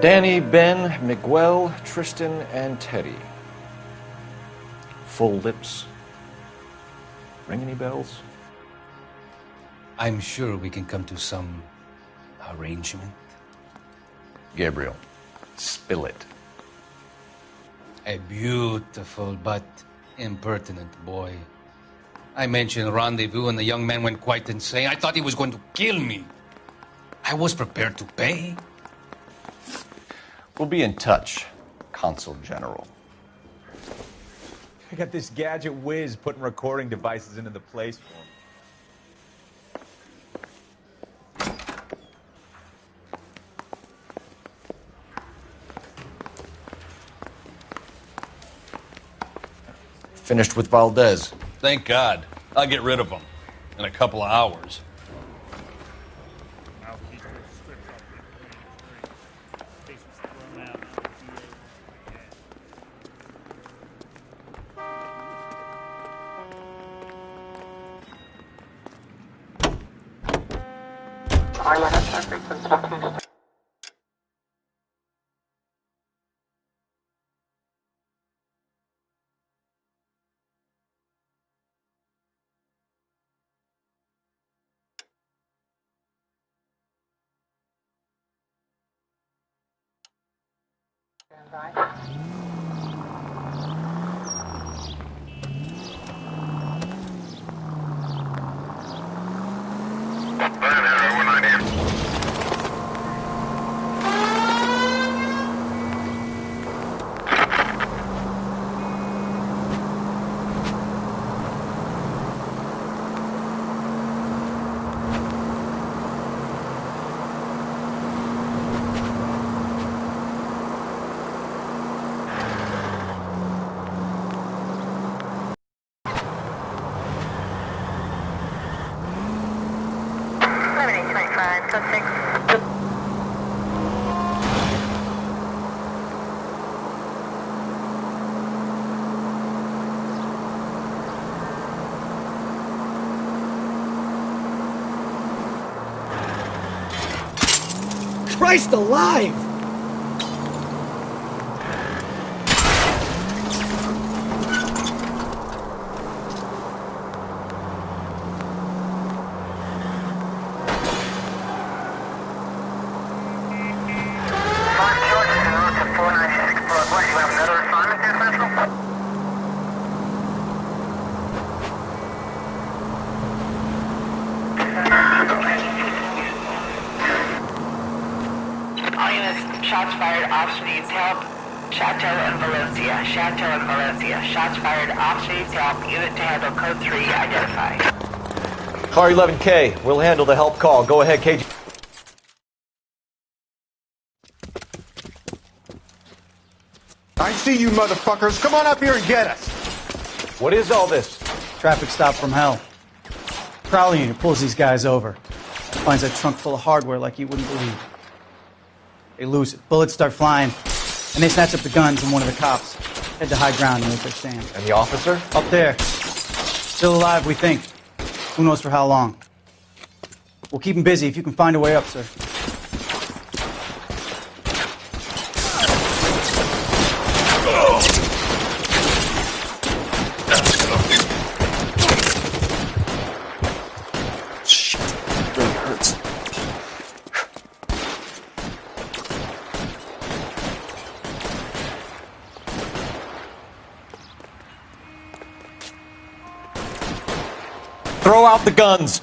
Danny, Ben, Miguel, Tristan, and Teddy. Full lips. Ring any bells? I'm sure we can come to some arrangement. Gabriel, spill it. A beautiful but impertinent boy. I mentioned rendezvous and the young man went quite insane. I thought he was going to kill me. I was prepared to pay. We'll be in touch, Consul General. I got this gadget whiz putting recording devices into the place for him. Finished with Valdez. Thank God. I'll get rid of him in a couple of hours. Are you at suspect instructions? Christ alive! Shots fired, officer needs help. Chateau and Valencia. Chateau and Valencia. Shots fired, officer needs help. Unit to handle code 3 identified. Car 11K, we'll handle the help call. Go ahead, KG. I see you motherfuckers. Come on up here and get us. What is all this? Traffic stop from hell. Prowler unit pulls these guys over. Finds a trunk full of hardware like you wouldn't believe. They lose it. Bullets start flying. And they snatch up the guns and one of the cops. Head to high ground and make their stand. And the officer? Up there. Still alive, we think. Who knows for how long. We'll keep him busy if you can find a way up, sir. Throw out the guns.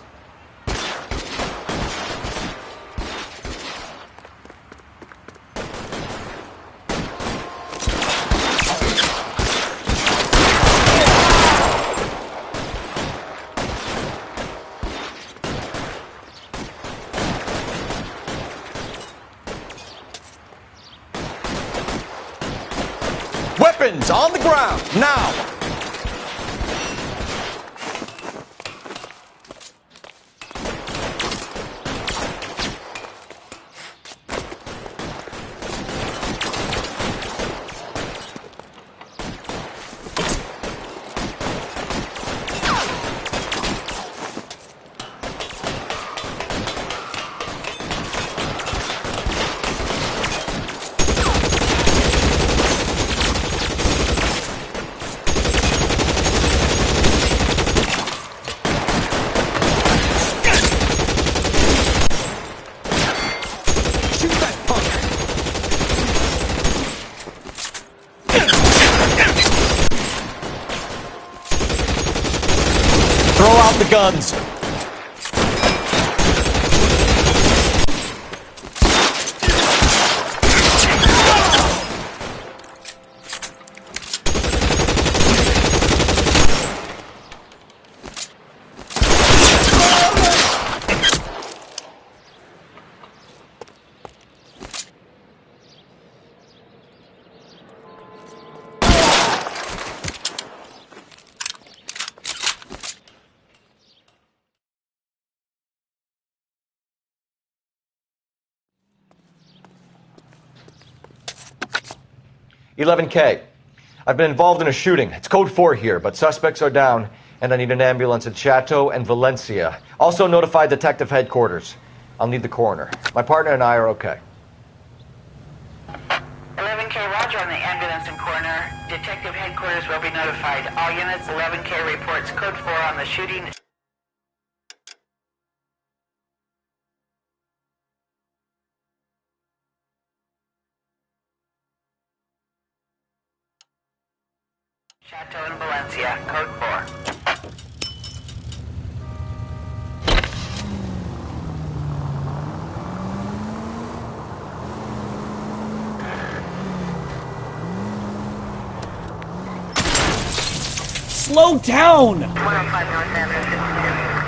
Weapons on the ground, now! Throw out the guns. "11K. I've been involved in a shooting. It's code 4 here, but suspects are down, and I need an ambulance at Chateau and Valencia. Also notify Detective Headquarters. I'll need the coroner. My partner and I are okay. 11K, roger on the ambulance and coroner. Detective headquarters will be notified. All units, 11K reports code 4 on the shooting. Chateau in Valencia, code 4. Slow down! 105 North Avenue, 52.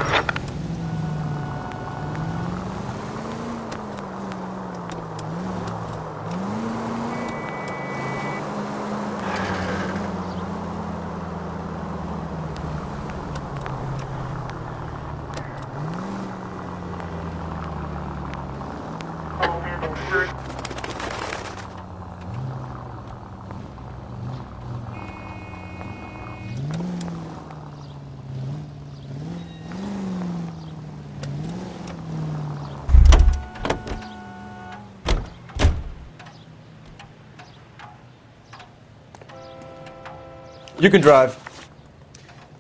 You can drive.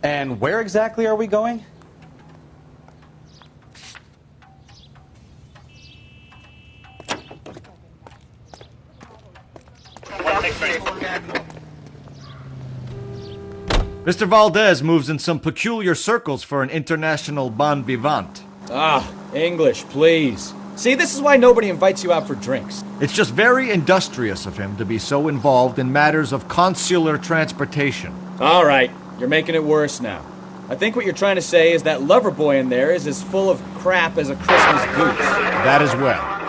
And where exactly are we going? Mr. Valdez moves in some peculiar circles for an international bon vivant. Ah, English, please. See, this is why nobody invites you out for drinks. It's just very industrious of him to be so involved in matters of consular transportation. All right, you're making it worse now. I think what you're trying to say is that lover boy in there is as full of crap as a Christmas goose. That as well.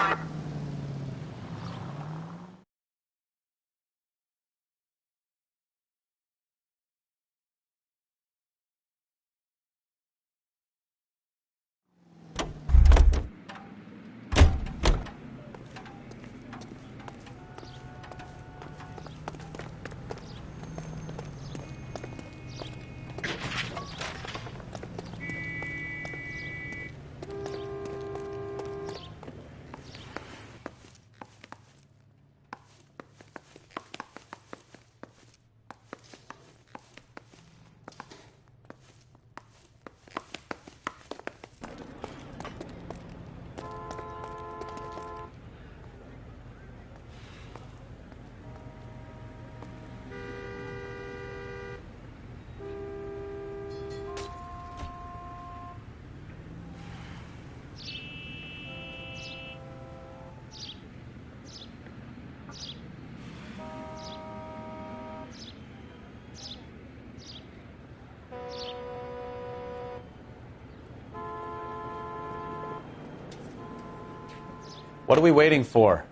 What are we waiting for?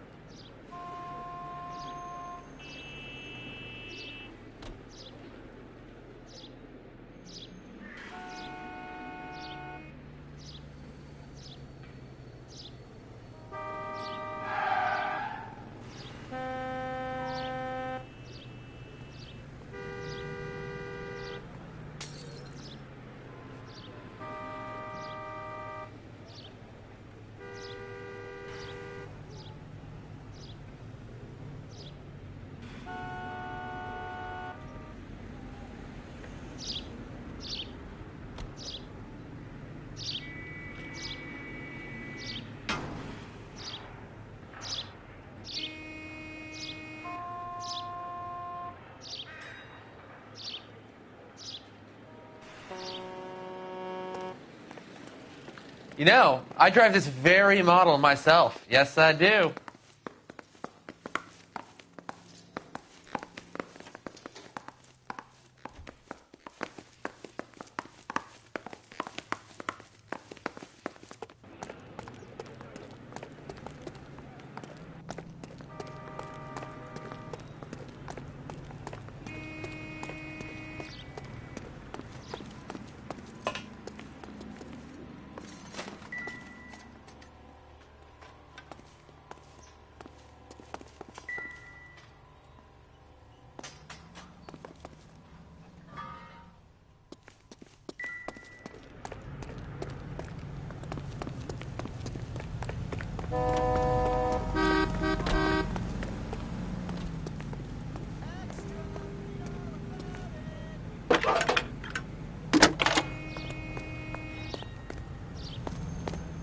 You know, I drive this very model myself. Yes, I do.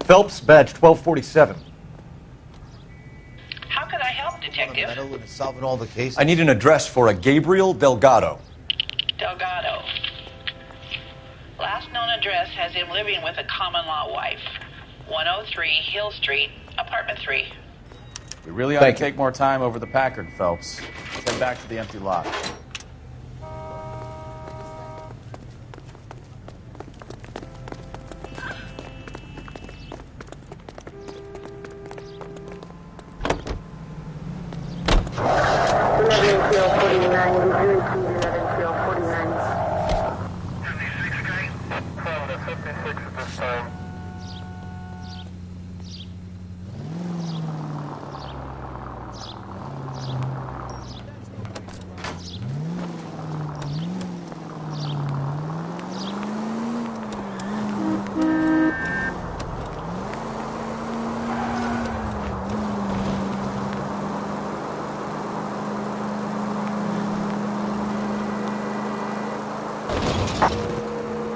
Phelps, badge 1247. How can I help, Detective? Solving all the cases. I need an address for a Gabriel Delgado. Delgado. Last known address has him living with a common-law wife. 103 Hill Street, apartment 3. We really ought to take more time over the Packard, Phelps. Let's head back to the empty lot.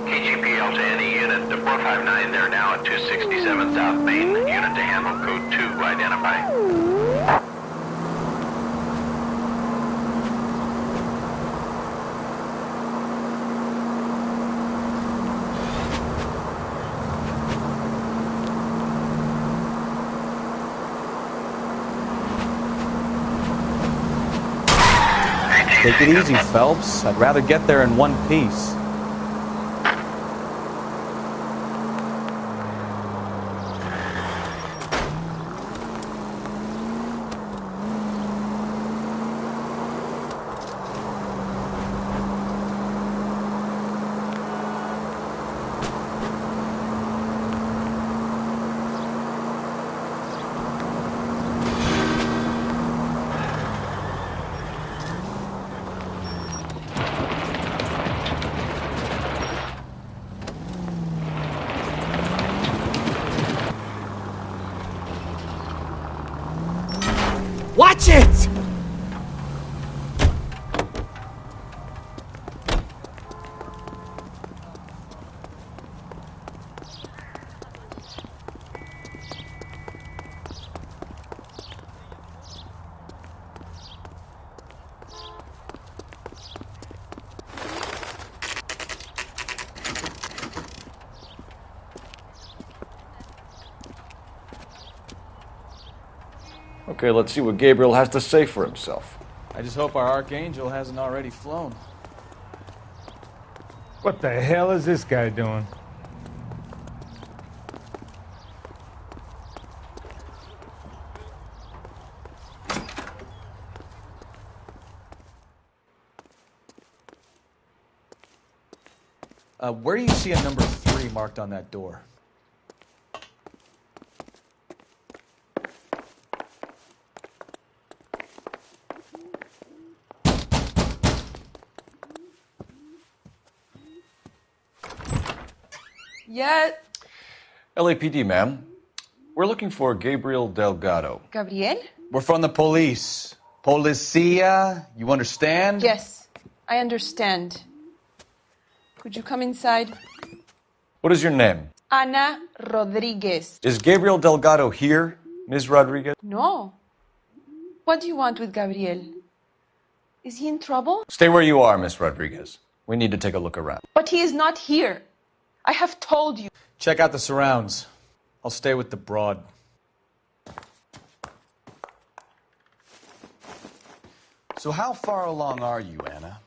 KGPL to any unit. The 459 there now at 267 South Main. Unit to handle code 2. Identify. Take it easy, Phelps. I'd rather get there in one piece. Watch it! Okay, let's see what Gabriel has to say for himself. I just hope our Archangel hasn't already flown. What the hell is this guy doing? Where do you see a number 3 marked on that door? Yeah. LAPD, ma'am. We're looking for Gabriel Delgado. Gabriel? We're from the police. Policia, you understand? Yes, I understand. Could you come inside? What is your name? Ana Rodriguez. Is Gabriel Delgado here, Ms. Rodriguez? No. What do you want with Gabriel? Is he in trouble? Stay where you are, Ms. Rodriguez. We need to take a look around. But he is not here. I have told you. Check out the surrounds. I'll stay with the broad. So how far along are you, Anna?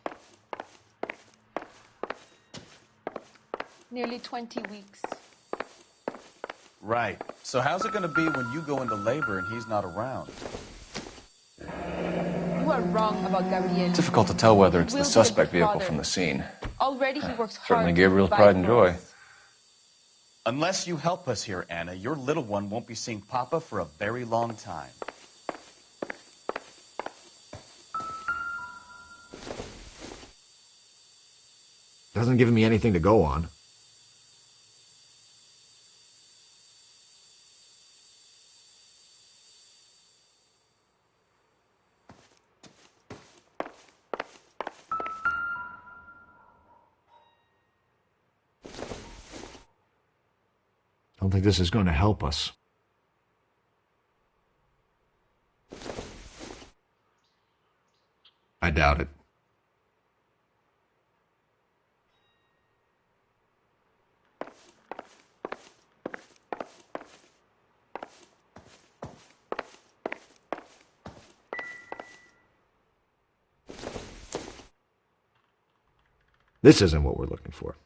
Nearly 20 weeks. Right. So how's it going to be when you go into labor and he's not around? You are wrong about Gabriel. Difficult to tell whether it's He the will be a suspect good vehicle father. from the scene. Already he works hard. Certainly to Gabriel's provide pride and for joy. us. Unless you help us here, Anna, your little one won't be seeing Papa for a very long time. Doesn't give me anything to go on. don't think this is going to help us. I doubt it. This isn't what we're looking for.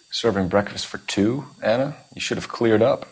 Serving breakfast for two, Anna? You should have cleared up.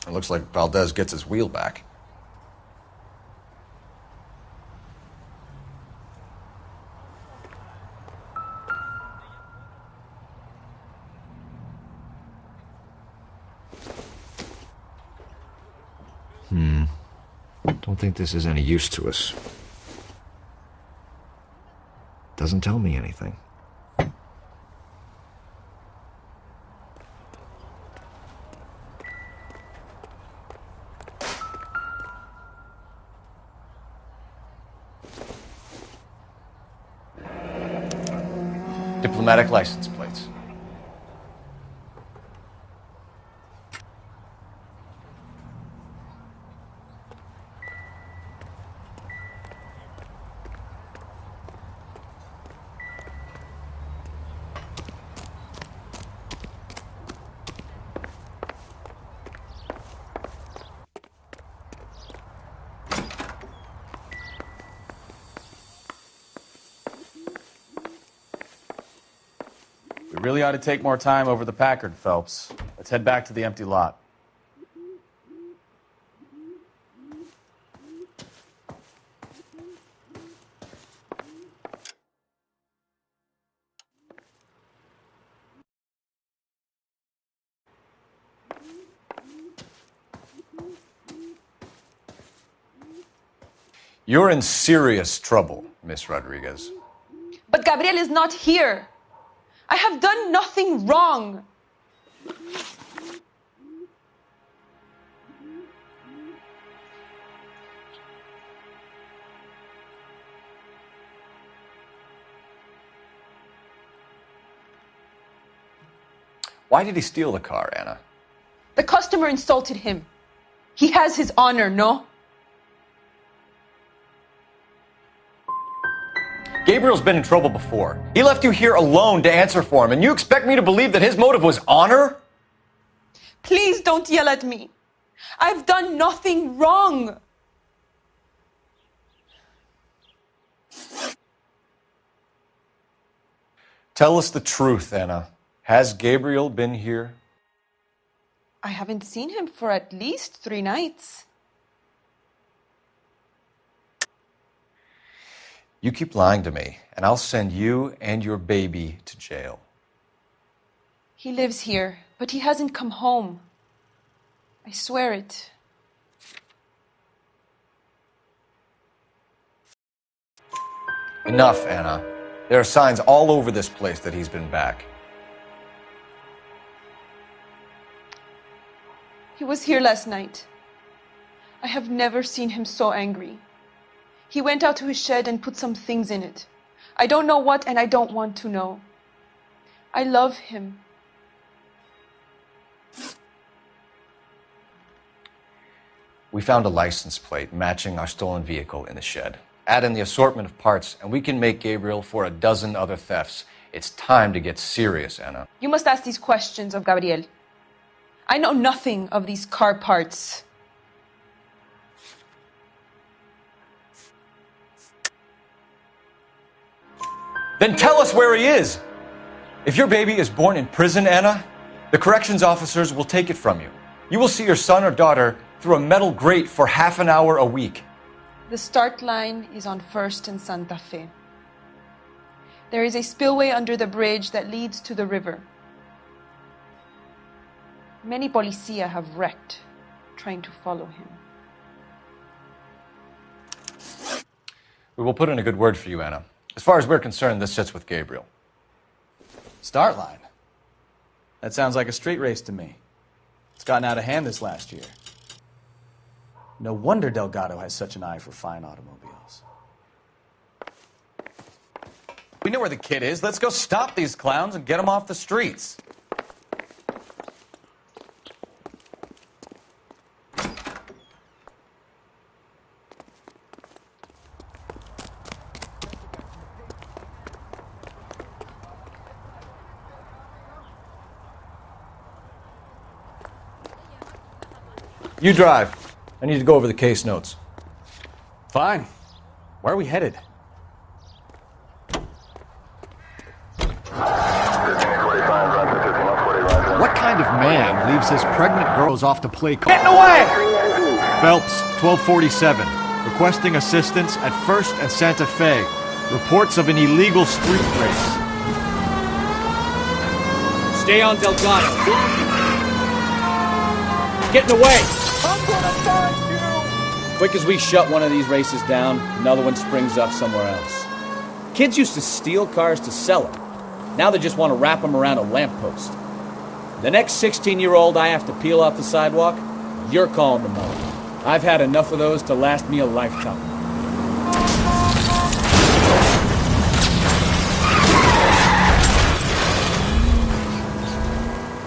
It looks like Valdez gets his wheel back. Don't think this is any use to us. Doesn't tell me anything. Diplomatic license plates. We really ought to take more time over the Packard, Phelps. Let's head back to the empty lot. You're in serious trouble, Miss Rodriguez. But Gabriel is not here. I have done nothing wrong. Why did he steal the car, Anna? The customer insulted him. He has his honor, no? Gabriel's been in trouble before. He left you here alone to answer for him, and you expect me to believe that his motive was honor? Please don't yell at me. I've done nothing wrong. Tell us the truth, Anna. Has Gabriel been here? I haven't seen him for at least 3 nights. You keep lying to me, and I'll send you and your baby to jail. He lives here, but he hasn't come home. I swear it. Enough, Anna. There are signs all over this place that he's been back. He was here last night. I have never seen him so angry. He went out to his shed and put some things in it. I don't know what, and I don't want to know. I love him. We found a license plate matching our stolen vehicle in the shed. Add in the assortment of parts, and we can make Gabriel for a dozen other thefts. It's time to get serious, Anna. You must ask these questions of Gabriel. I know nothing of these car parts. Then tell us where he is. If your baby is born in prison, Anna, the corrections officers will take it from you. You will see your son or daughter through a metal grate for half an hour a week. The start line is on 1st and Santa Fe. There is a spillway under the bridge that leads to the river. Many policia have wrecked trying to follow him. We will put in a good word for you, Anna. As far as we're concerned, this sits with Gabriel. Start line? That sounds like a street race to me. It's gotten out of hand this last year. No wonder Delgado has such an eye for fine automobiles. We know where the kid is. Let's go stop these clowns and get them off the streets. You drive. I need to go over the case notes. Fine. Where are we headed? What kind of man leaves his pregnant girls off to play cards? Getting away! Phelps, 1247. Requesting assistance at 1st and Santa Fe. Reports of an illegal street race. Stay on Delgado. Getting away! I'm gonna find you! Quick as we shut one of these races down, another one springs up somewhere else. Kids used to steal cars to sell them. Now they just want to wrap them around a lamppost. The next 16-year-old I have to peel off the sidewalk, you're calling the money. I've had enough of those to last me a lifetime.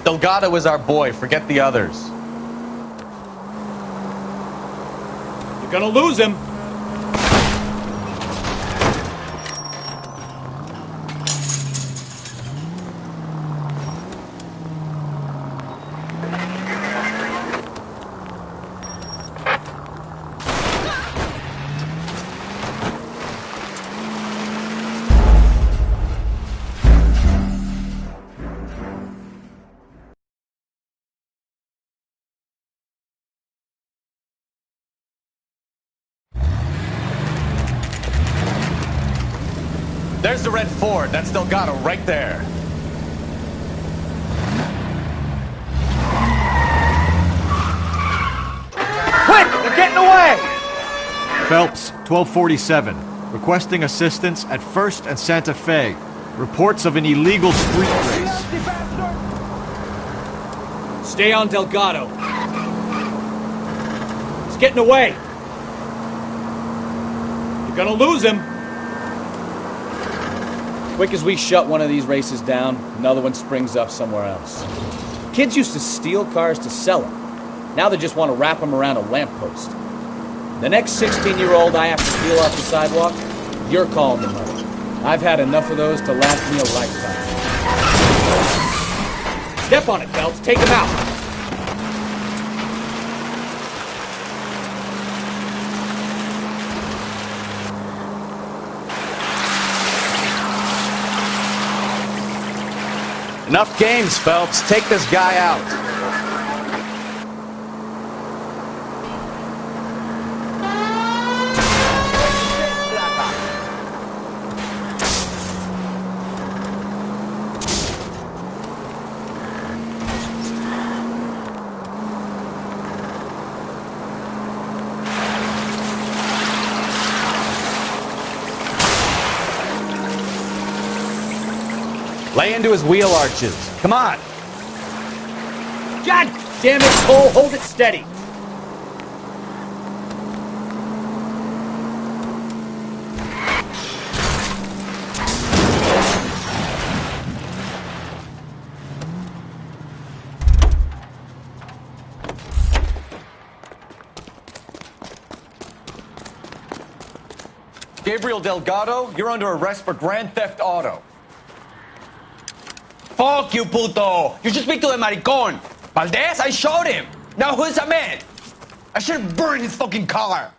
Delgado is our boy. Forget the others. You're gonna lose him. There's the red Ford. That's Delgado right there. Quick! They're getting away! Phelps, 1247. Requesting assistance at 1st and Santa Fe. Reports of an illegal street race. Stay on Delgado. He's getting away. You're gonna lose him. Quick as we shut one of these races down, another one springs up somewhere else. Kids used to steal cars to sell them. Now they just want to wrap them around a lamppost. The next 16-year-old I have to peel off the sidewalk, you're calling the money. I've had enough of those to last me a lifetime. Step on it, Phelps. Take him out. Enough games, Phelps. Take this guy out. Lay into his wheel arches. Come on. God damn it, Cole. Hold it steady. Gabriel Delgado, you're under arrest for grand theft auto. Fuck you, puto! You should speak to the maricón! Valdez, I showed him. Now who's the man? I should have burned his fucking car.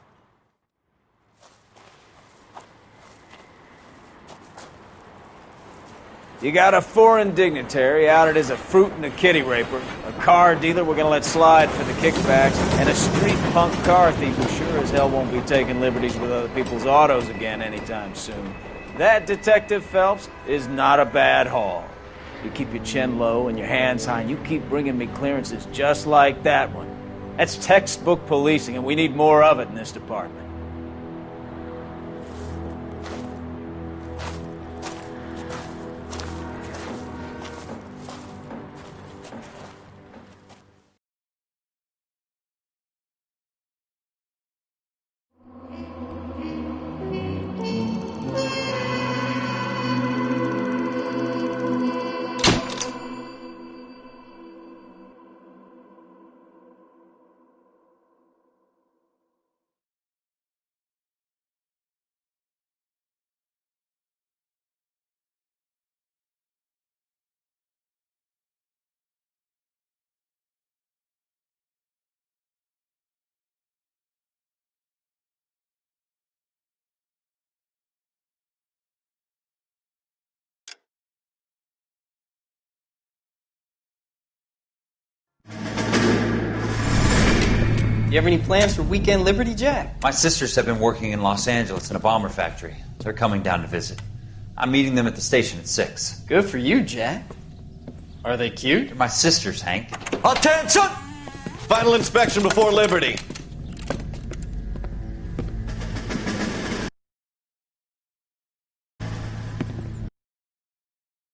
You got a foreign dignitary outed as a fruit and a kitty raper, a car dealer we're gonna let slide for the kickbacks, and a street punk car thief who sure as hell won't be taking liberties with other people's autos again anytime soon. That, Detective Phelps, is not a bad haul. You keep your chin low and your hands high, and you keep bringing me clearances just like that one. That's textbook policing, and we need more of it in this department. You have any plans for weekend Liberty, Jack? My sisters have been working in Los Angeles in a bomber factory. They're coming down to visit. I'm meeting them at the station at 6. Good for you, Jack. Are they cute? They're my sisters, Hank. Attention! Final inspection before Liberty.